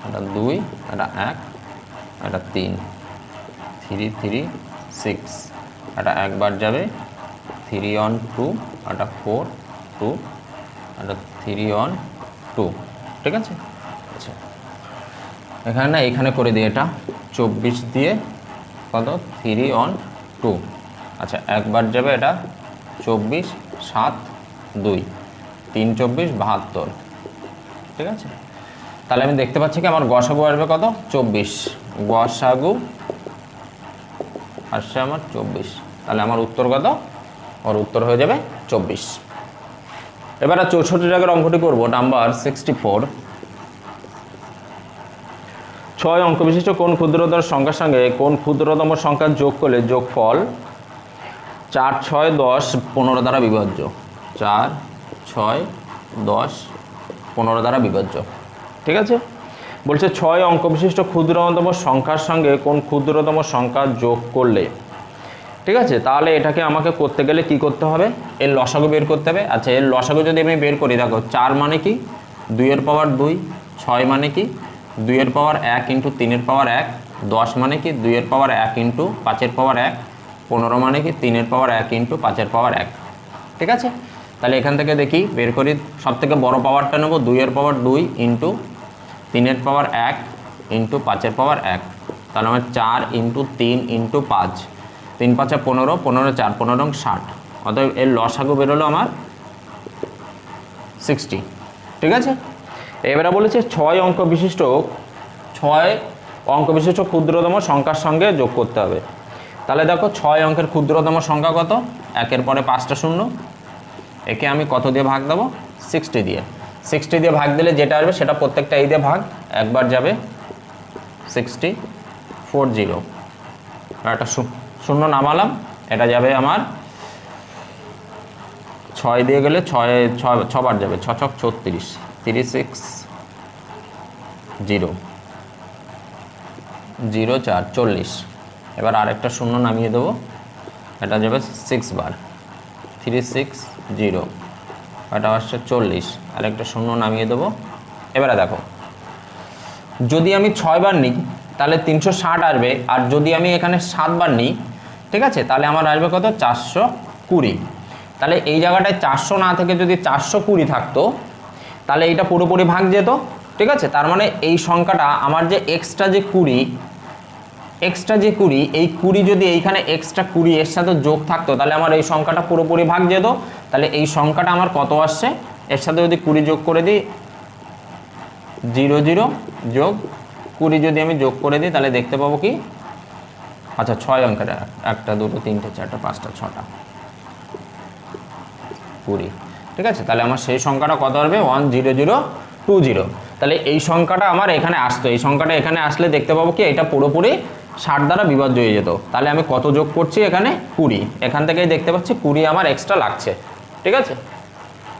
এটা 2, এটা 1, এটা 3 3 3 6, এটা একবার যাবে 3 on 2, এটা 4 2, এটা 3 on 2। ঠিক আছে, আচ্ছা এখানে না এখানে করে দিই, এটা 24 দিয়ে কত 3 on 2। আচ্ছা একবার যাবে এটা 24 7 2, 3 24 72। ঠিক আছে, তাহলে আমি দেখতে পাচ্ছি কি আমার গসাগু আসবে কত 24, গসাগু আসছে আমার 24। তাহলে আমার উত্তর কত, ওর উত্তর হয়ে যাবে 24। এবার 64 টাকার অঙ্কটি করব, নাম্বার 64। 6 অঙ্ক বিশিষ্ট কোন ক্ষুদ্রতর সংখ্যার সঙ্গে কোন ক্ষুদ্রতম সংখ্যা যোগ করলে যোগফল 4 6 10 15 দ্বারা বিভাজ্য। 4 6 10 15 দ্বারা বিভাজ্য। ঠিক আছে, বলছে 6 অঙ্ক বিশিষ্ট ক্ষুদ্রতম সংখ্যার সঙ্গে কোন ক্ষুদ্রতম সংখ্যা যোগ করলে। ঠিক আছে, তাহলে এটাকে আমাকে করতে গেলে কি করতে হবে, এর লসাগু বের করতে হবে। আচ্ছা এর লসাগু যদি আমি বের করি, দেখো 4 মানে কি 2 এর পাওয়ার 2, 6 মানে কি 2 এর পাওয়ার 1 ইন্টু 3 এর পাওয়ার 1, 10 মানে কি 2 এর পাওয়ার 1 ইন্টু 5 এর পাওয়ার 1, 15 মানে কি 3 এর পাওয়ার 1 ইন্টু 5 এর পাওয়ার 1। ঠিক আছে, তাহলে এখান থেকে দেখি বের করি, সব থেকে বড় পাওয়ারটা নেব 2 এর পাওয়ার 2 ইন্টু 3 এর পাওয়ার 1 ইন্টু 5 এর পাওয়ার 1। তাহলে আমার 4 ইন্টু 3 ইন্টু 5, 3 5 15, 15 4 15 60। অতএব এর লসাগু বেরোলো আমার 60। ঠিক আছে, এবারে বলেছে 6 অঙ্ক বিশিষ্ট ক্ষুদ্রতম সংখ্যার সঙ্গে যোগ করতে হবে। তাহলে দেখো 6 অঙ্কের ক্ষুদ্রতম সংখ্যা কত, 1-এর পরে 5টা শূন্য, একে আমি কত দিয়ে ভাগ দেবো 60 দিয়ে। 60 দিয়ে ভাগ দিলে যেটা আসবে সেটা প্রত্যেকটা এই দিয়ে ভাগ, একবার যাবে 60 40, একটা শূন্য নামালাম, এটা যাবে আমার 6 দিয়ে গেলে 6 বার যাবে, 6 6 36, 36 0 0 4 40। এবার আরেকটা শূন্য নামিয়ে দেবো, এটা যাবে 6 বার, 36 0, এটা আসছে 40, আরেকটা শূন্য নামিয়ে দেবো। এবারে দেখো যদি আমি 6 বার নিই তাহলে 360 আসবে, আর যদি আমি এখানে 7 বার নিই, ঠিক আছে, তাহলে আমার আসবে কত 420। তাহলে এই জায়গাটায় 400 না থেকে যদি 420 থাকতো তাহলে এইটা পুরোপুরি ভাগ যেত। ঠিক আছে, তার মানে এই সংখ্যাটা আমার যে এক্সট্রা যে 20, এক্সট্রা যে 20, এই 20 যদি এইখানে এক্সট্রা 20 এর সাথে যোগ থাকতো তাহলে আমার এই সংখ্যাটা পুরোপুরি ভাগ যেত। তাহলে এই সংখ্যাটা আমার কত আসছে, এর সাথে যদি 20 যোগ করে দিই, 0 0 যোগ 20 যদি আমি যোগ করে দিই তাহলে দেখতে পাবো কি, আচ্ছা 6 অঙ্কের 1 2 3 4 5 6টা 20, ঠিক আছে। তাহলে আমার সেই সংখ্যাটা কত হবে, 10020। তাহলে এই সংখ্যাটা আমার এখানে আসতো, এই সংখ্যাটা এখানে আসলে দেখতে পাবো কি এটা পুরোপুরি 60 দ্বারা বিভাজ্য হয়ে যেত। তাহলে আমি কত যোগ করছি এখানে, 20, এখান থেকেই দেখতে পাচ্ছি 20 আমার এক্সট্রা লাগছে, ঠিক আছে।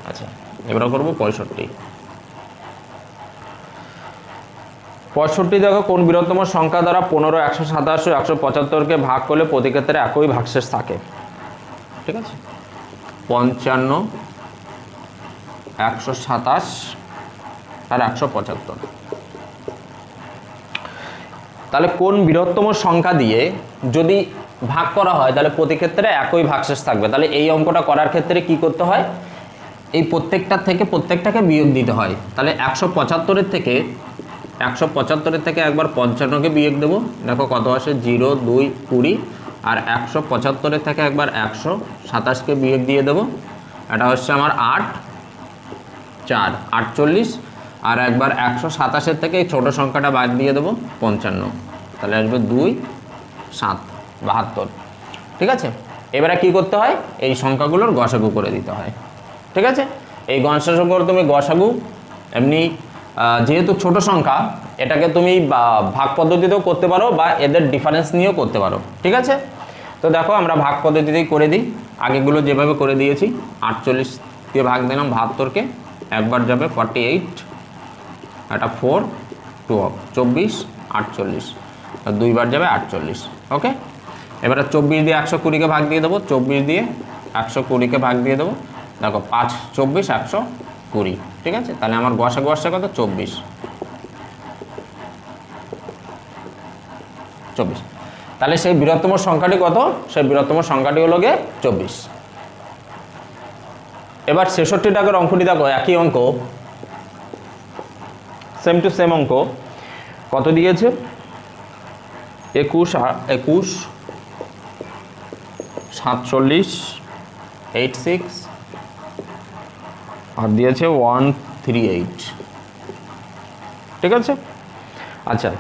আচ্ছা এবার করবো 65। 65 দেখো, কোন বৃহত্তম সংখ্যা দ্বারা 15, 127 ও 175কে ভাগ করলে প্রতি ক্ষেত্রে একই ভাগশেষ থাকে, ঠিক আছে। 55, 127 আর 175। তাহলে কোন বৃহত্তম সংখ্যা দিয়ে যদি ভাগ করা হয় তাহলে প্রতি ক্ষেত্রে একই ভাগশেষ থাকবে। তাহলে এই অঙ্কটা করার ক্ষেত্রে কি করতে হয়, এই প্রত্যেকটার থেকে প্রত্যেকটাকে বিয়োগ দিতে হয়। তাহলে 175-এর থেকে একবার 55কে বিয়োগ দেবো, দেখো কত আসে, 0 2 20। আর 175-এর থেকে একবার 127কে বিয়োগ দিয়ে দেবো, এটা হচ্ছে আমার 8 4 48। আর একবার 127-এর থেকে এই ছোটো সংখ্যাটা বাদ দিয়ে দেবো 55, তাহলে আসবে 2 7 72, ঠিক আছে। এবারে কি করতে হয়, এই সংখ্যাগুলোর গসাগু করে দিতে হয়, ঠিক আছে। এই গসাগু করে তুমি গসাগু এমনি যেহেতু ছোট সংখ্যা এটাকে তুমি ভাগ পদ্ধতিতেও করতে পারো বা এদের ডিফারেন্স নিয়েও করতে পারো, ঠিক আছে। তো দেখো আমরা ভাগ পদ্ধতিতেই করে দিই, আগেগুলো যেভাবে করে দিয়েছি। 48 দিয়ে ভাগ দিলাম 72কে, একবার যাবে 48, এটা 4 2 24 48, দুইবার যাবে 48, ওকে। এবারে 24 দিয়ে 120কে ভাগ দিয়ে দেবো, 24 দিয়ে 120কে ভাগ দিয়ে দেবো, দেখো 5 24 120, ঠিক আছে। তাহলে আমার গসাগু আসছে কত, 24। তাহলে সেই বৃহত্তম সংখ্যাটি কত, সেই বৃহত্তম সংখ্যাটি হলো গিয়ে 24। এবার 66 টাকার অঙ্কটি দেখো, একই অঙ্ক, সেম টু সেম অঙ্ক, কত দিয়েছে, 21 47 86 আর দিয়েছে 138, ঠিক আছে। আচ্ছা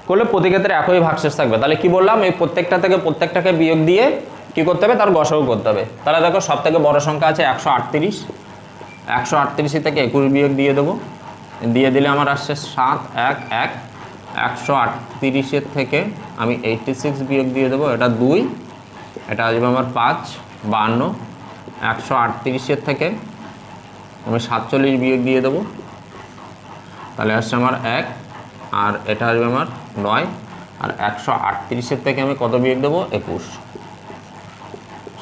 করলে প্রতি ক্ষেত্রে একই ভাগশেষ থাকবে। তাহলে কি বললাম, এই প্রত্যেকটা থেকে প্রত্যেকটাকে বিয়োগ দিয়ে কি করতে হবে, তার গসাগু করতে হবে। তাহলে দেখো সব থেকে বড় সংখ্যা আছে 138, 138 থেকে 21 বিয়োগ দিয়ে দেবো, দিয়ে দিলে আমার আসছে 7 1 1। 138-এর থেকে আমি 86 বিয়োগ দিয়ে দেবো, এটা 2, এটা আসবে আমার 5 52। 138-এর থেকে আমি 47 বিয়োগ দিয়ে দেবো, তাহলে আসছে আমার 1, আর এটা আসবে আমার 9। আর 138-এর থেকে আমি কত বিয়োগ দেবো, 21,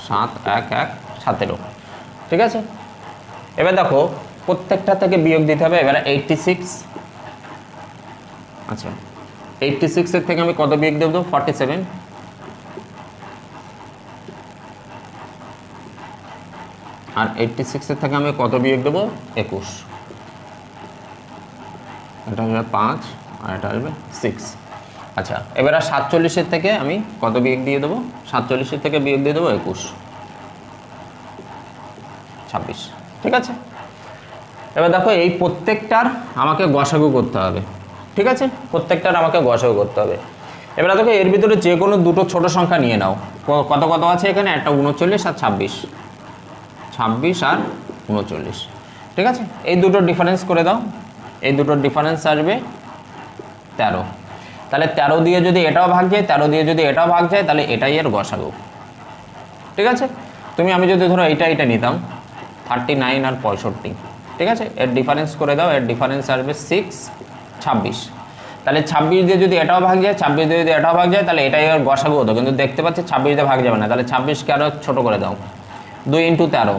7 1 1 17, ঠিক আছে। এবার দেখো প্রত্যেকটা থেকে বিয়োগ দিতে হবে। এবারে 86, আচ্ছা 86-এর থেকে আমি কত বিয়োগ দেবো, 47। আর 86-এর থেকে আমি কত বিয়োগ দেবো, 21, এটা হবে 5 আর এটা হবে 6। আচ্ছা এবার 47-এর থেকে আমি কত বিয়োগ দিয়ে দেবো, 47-এর থেকে বিয়োগ দিয়ে দেবো 21 26, ঠিক আছে। এবার দেখো এই প্রত্যেকটার আমাকে গসাগু করতে হবে, ঠিক আছে, প্রত্যেকটার আমাকে গসাগু করতে হবে। এবার দেখো এর ভিতরে যে কোনো দুটো ছোট সংখ্যা নিয়ে নাও, কত কত আছে এখানে, একটা 39 আর 26, 26 আর 39, ঠিক আছে। এই দুটো ডিফারেন্স করে দাও, এই দুটোর ডিফারেন্স আসবে 13। তাহলে 13 দিয়ে যদি এটাও ভাগ যায়, 13 দিয়ে যদি এটাও ভাগ যায়, তাহলে এটাই এর গসাগু, ঠিক আছে। আমি যদি ধরো এটা নিতাম 39 আর 65, ঠিক আছে, এর ডিফারেন্স করে দাও, এর ডিফারেন্স আসবে 6 26। তাহলে 26 দিয়ে যদি এটাও ভাগ যায়, 26 দিয়ে যদি এটাও ভাগ যায়, তাহলে এটাই এর গসাগু হতো। কিন্তু দেখতে পাচ্ছি 26 দিয়ে ভাগ যাবে না, তাহলে 26কে আরও ছোটো করে দাও, 2 × 13,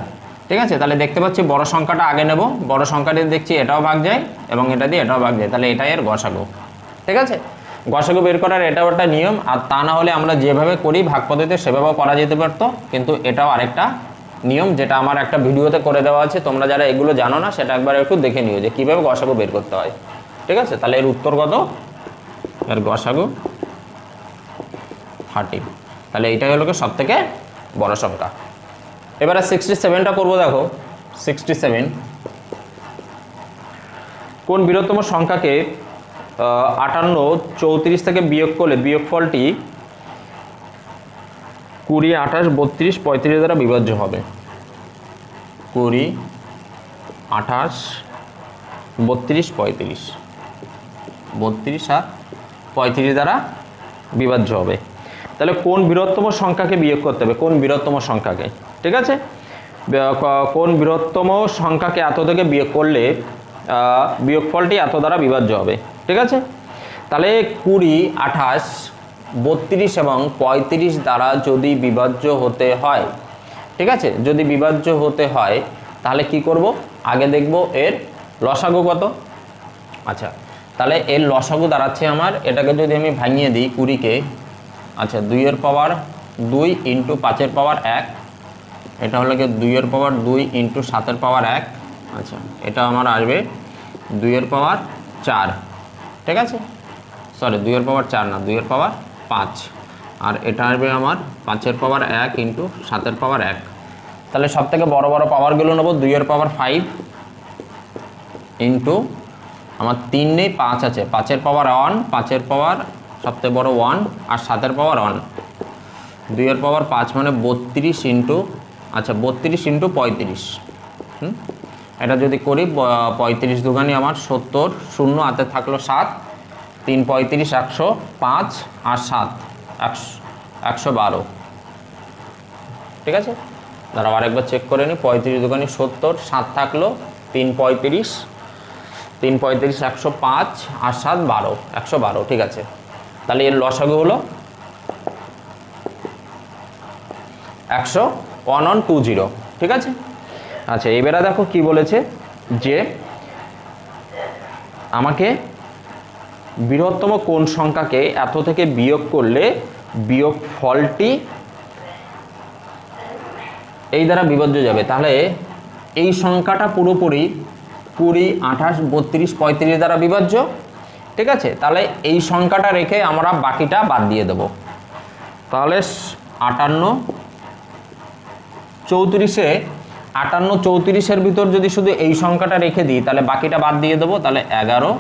ঠিক আছে। তাহলে দেখতে পাচ্ছি বড় সংখ্যাটা আগে নেব, বড় সংখ্যাটি দেখছি এটাও ভাগ যায় এবং এটা দিয়ে এটাও ভাগ যায়, তাহলে এটাই এর গসাগু, ঠিক আছে। গসাগু বের করার এটাও একটা নিয়ম, আর তা না হলে আমরা যেভাবে করি ভাগ পদ্ধতিতে সেভাবেও করা যেতে পারতো, কিন্তু এটাও আরেকটা নিয়ম যেটা আমার একটা ভিডিওতে করে দেওয়া আছে। তোমরা যারা এগুলো জানো না সেটা একবার একটু দেখে নিও যে কীভাবে গসাগু বের করতে হয়, ঠিক আছে। তাহলে এর উত্তর কত, এর গসাগু 13। তাহলে এইটাই হলো সব থেকে বড় সংখ্যা। এবারে 67টা করবো। দেখো 67 কোন বৃহত্তম সংখ্যাকে 58 34 থেকে বিয়োগ করলে বিয়োগফলটি 20 28 32 35 দ্বারা বিভাজ্য হবে? 20 28 32 35 32 আর 35 দ্বারা বিভাজ্য হবে। তাহলে কোন বৃহত্তম সংখ্যাকে বিয়োগ করতে হবে? কোন বৃহত্তম সংখ্যাকে, ঠিক আছে, কোন বৃহত্তম সংখ্যাকে এত থেকে বিয়োগ করলে বিয়োগফলটি এত দ্বারা বিভাজ্য হবে, ঠিক আছে। তাহলে 20 28 32 এবং 35 দ্বারা যদি বিভাজ্য হতে হয়, ঠিক আছে, যদি বিভাজ্য হতে হয় তাহলে কি করব? আগে দেখব এর লসাগু কত। আচ্ছা, তাহলে এর লসাগু দাঁড়াচ্ছে আমার, এটাকে যদি আমি ভাঙিয়ে দিই 20-কে, আচ্ছা 2 এর পাওয়ার 2 ইন্টু 5 এর পাওয়ার 1, এটা হলো কি 2 এর পাওয়ার 2 ইন্টু 7 এর পাওয়ার 1, আচ্ছা এটা আমার আসবে 2 এর পাওয়ার 4, ঠিক আছে, সরি 2 এর পাওয়ার 4 না, 2 এর পাওয়ার 5, আর এটা আসবে আমার 5 এর পাওয়ার 1 ইন্টু 7 এর পাওয়ার 1। তাহলে সব থেকে বড় বড় পাওয়ারগুলো নেবো। 2 এর পাওয়ার 5 ইন্টু আমার 3 নেই 5 আছে, 5 এর পাওয়ার 1, 5 এর পাওয়ার সবথেকে বড় 1 আর 7 এর পাওয়ার 1, 2 এর পাওয়ার 5 মানে 32 ইন্টু, আচ্ছা 32 ইন্টু 35, এটা যদি করি 35 দুগানি আমার 70, শূন্য হাতে থাকলো 7, 3 35 105 আর 7 112, ঠিক আছে। দাঁড়াও আরেকবার চেক করে নিই। 35 দুগানি 70, 7 থাকলো, 3 35 105 আর 7 12, 112, ঠিক আছে। তাহলে এর লসাগু হলো 1120, ঠিক আছে। আচ্ছা এবারে দেখো কি বলেছে, যে আমাকে বৃহত্তম কোন সংখ্যাকে এত থেকে বিয়োগ করলে বিয়োগফলটি এই দ্বারা বিভাজ্য যাবে। তাহলে এই সংখ্যাটা পুরোপুরি 20 28 32 35 দ্বারা বিভাজ্য, ঠিক আছে। তাহলে এই সংখ্যাটা রেখে আমরা বাকিটা বাদ দিয়ে দেব। তাহলে 58 34-এর ভিতর যদি শুধু এই সংখ্যাটা রেখে দিই তাহলে বাকিটা বাদ দিয়ে দেবো। তাহলে 11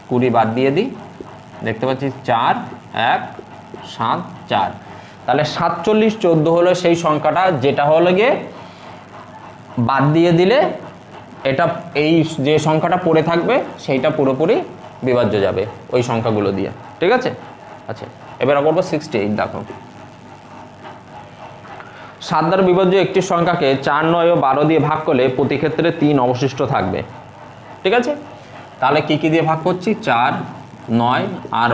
20 বাদ দিয়ে দিই, দেখতে পাচ্ছি 4 1 7 4, তাহলে 47 14 হলো সেই সংখ্যাটা যেটা হলো গিয়ে বাদ দিয়ে দিলে এটা এই যে সংখ্যাটা পড়ে থাকবে সেইটা পুরোপুরি বিভাজ্য যাবে ওই সংখ্যাগুলো দিয়ে, ঠিক আছে। আচ্ছা এবার করবো 68। দেখো 7 দ্বারা বিভাজ্য একটি সংখ্যাকে 4 9 ও 12 দিয়ে ভাগ করলে প্রতি ক্ষেত্রে 3 অবশিষ্ট থাকবে, ঠিক আছে। তাহলে কি কি দিয়ে ভাগ করছি? 4 9 আর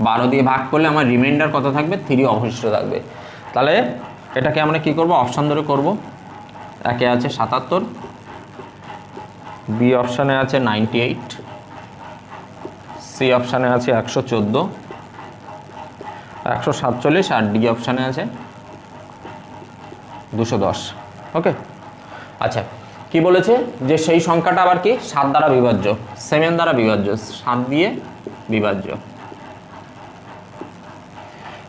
12 দিয়ে ভাগ করলে আমার রিমাইন্ডার কত থাকবে? 3 অবশিষ্ট থাকবে। তাহলে এটাকে আমরা কি করব? অপশান ধরে করব। একে আছে 77, বি অপশানে আছে 98, সি অপশানে আছে 114 147 আর ডি অপশানে আছে 210। ওকে আচ্ছা কি বলেছে যে সেই সংখ্যাটা আবার কি 7 দ্বারা বিভাজ্য, 7 দ্বারা বিভাজ্য, 7 দিয়ে বিভাজ্য।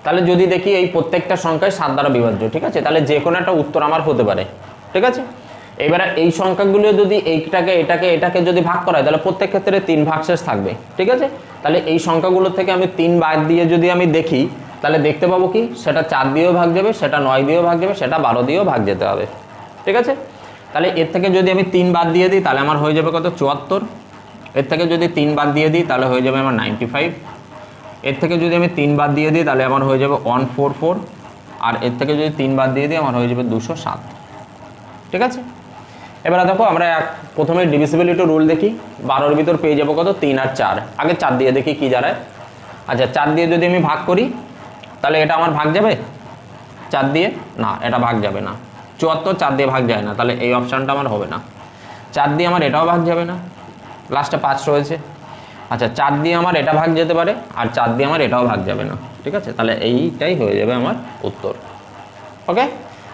তাহলে যদি দেখি এই প্রত্যেকটা সংখ্যায় 7 দ্বারা বিভাজ্য, ঠিক আছে, তাহলে যে কোনো একটা উত্তর আমার হতে পারে, ঠিক আছে। এবারে এই সংখ্যাগুলো যদি এইটাকে এটাকে এটাকে যদি ভাগ করা হয় তাহলে প্রত্যেক ক্ষেত্রে 3 ভাগশেষ থাকবে, ঠিক আছে। তাহলে এই সংখ্যাগুলো থেকে আমি 3 বাদ দিয়ে যদি আমি দেখি তাহলে দেখতে পাবো কি সেটা 4 দিয়েও ভাগ যাবে, সেটা 9 দিয়েও ভাগ যাবে, সেটা 12 দিয়েও ভাগ যেতে হবে, ঠিক আছে। তাহলে এর থেকে যদি আমি 3 বাদ দিয়ে দিই তাহলে আমার হয়ে যাবে কত? 74। এর থেকে যদি 3 বাদ দিয়ে দিই তাহলে হয়ে যাবে আমার 95। এর থেকে যদি আমি 3 বাদ দিয়ে দিই তাহলে আমার হয়ে যাবে 144। আর এর থেকে যদি 3 বাদ দিয়ে দিই আমার হয়ে যাবে 207, ঠিক আছে। এবারে দেখো আমরা প্রথমে ডিভিজিবিলিটি রুল দেখি। 12-এর ভিতর পেয়ে যাবো কত? 3 আর 4। আগে 4 দিয়ে দেখি কি দাঁড়ায়। আচ্ছা 4 দিয়ে যদি আমি ভাগ করি তাহলে এটা আমার ভাগ যাবে 4 দিয়ে? না, এটা ভাগ যাবে না। 74 4 দিয়ে ভাগ যায় না, তাহলে এই অপশানটা আমার হবে না। 4 দিয়ে আমার এটাও ভাগ যাবে না, লাস্টে 5 রয়েছে। আচ্ছা 4 দিয়ে আমার এটা ভাগ যেতে পারে আর 4 দিয়ে আমার এটাও ভাগ যাবে না, ঠিক আছে। তাহলে এইটাই হয়ে যাবে আমার উত্তর। ওকে,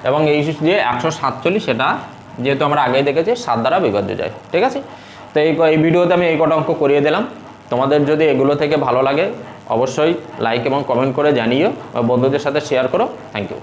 এবং এই যে 147 সেটা যেহেতু আমরা আগেই দেখেছি 7 দ্বারা বিভাজ্য যায়, ঠিক আছে। তো এই ভিডিওতে আমি এই কটা অঙ্ক করিয়ে দিলাম। তোমাদের যদি এগুলো থেকে ভালো লাগে অবশ্যই লাইক এবং কমেন্ট করে জানিও, বন্ধুদের সাথে শেয়ার করো। Thank you.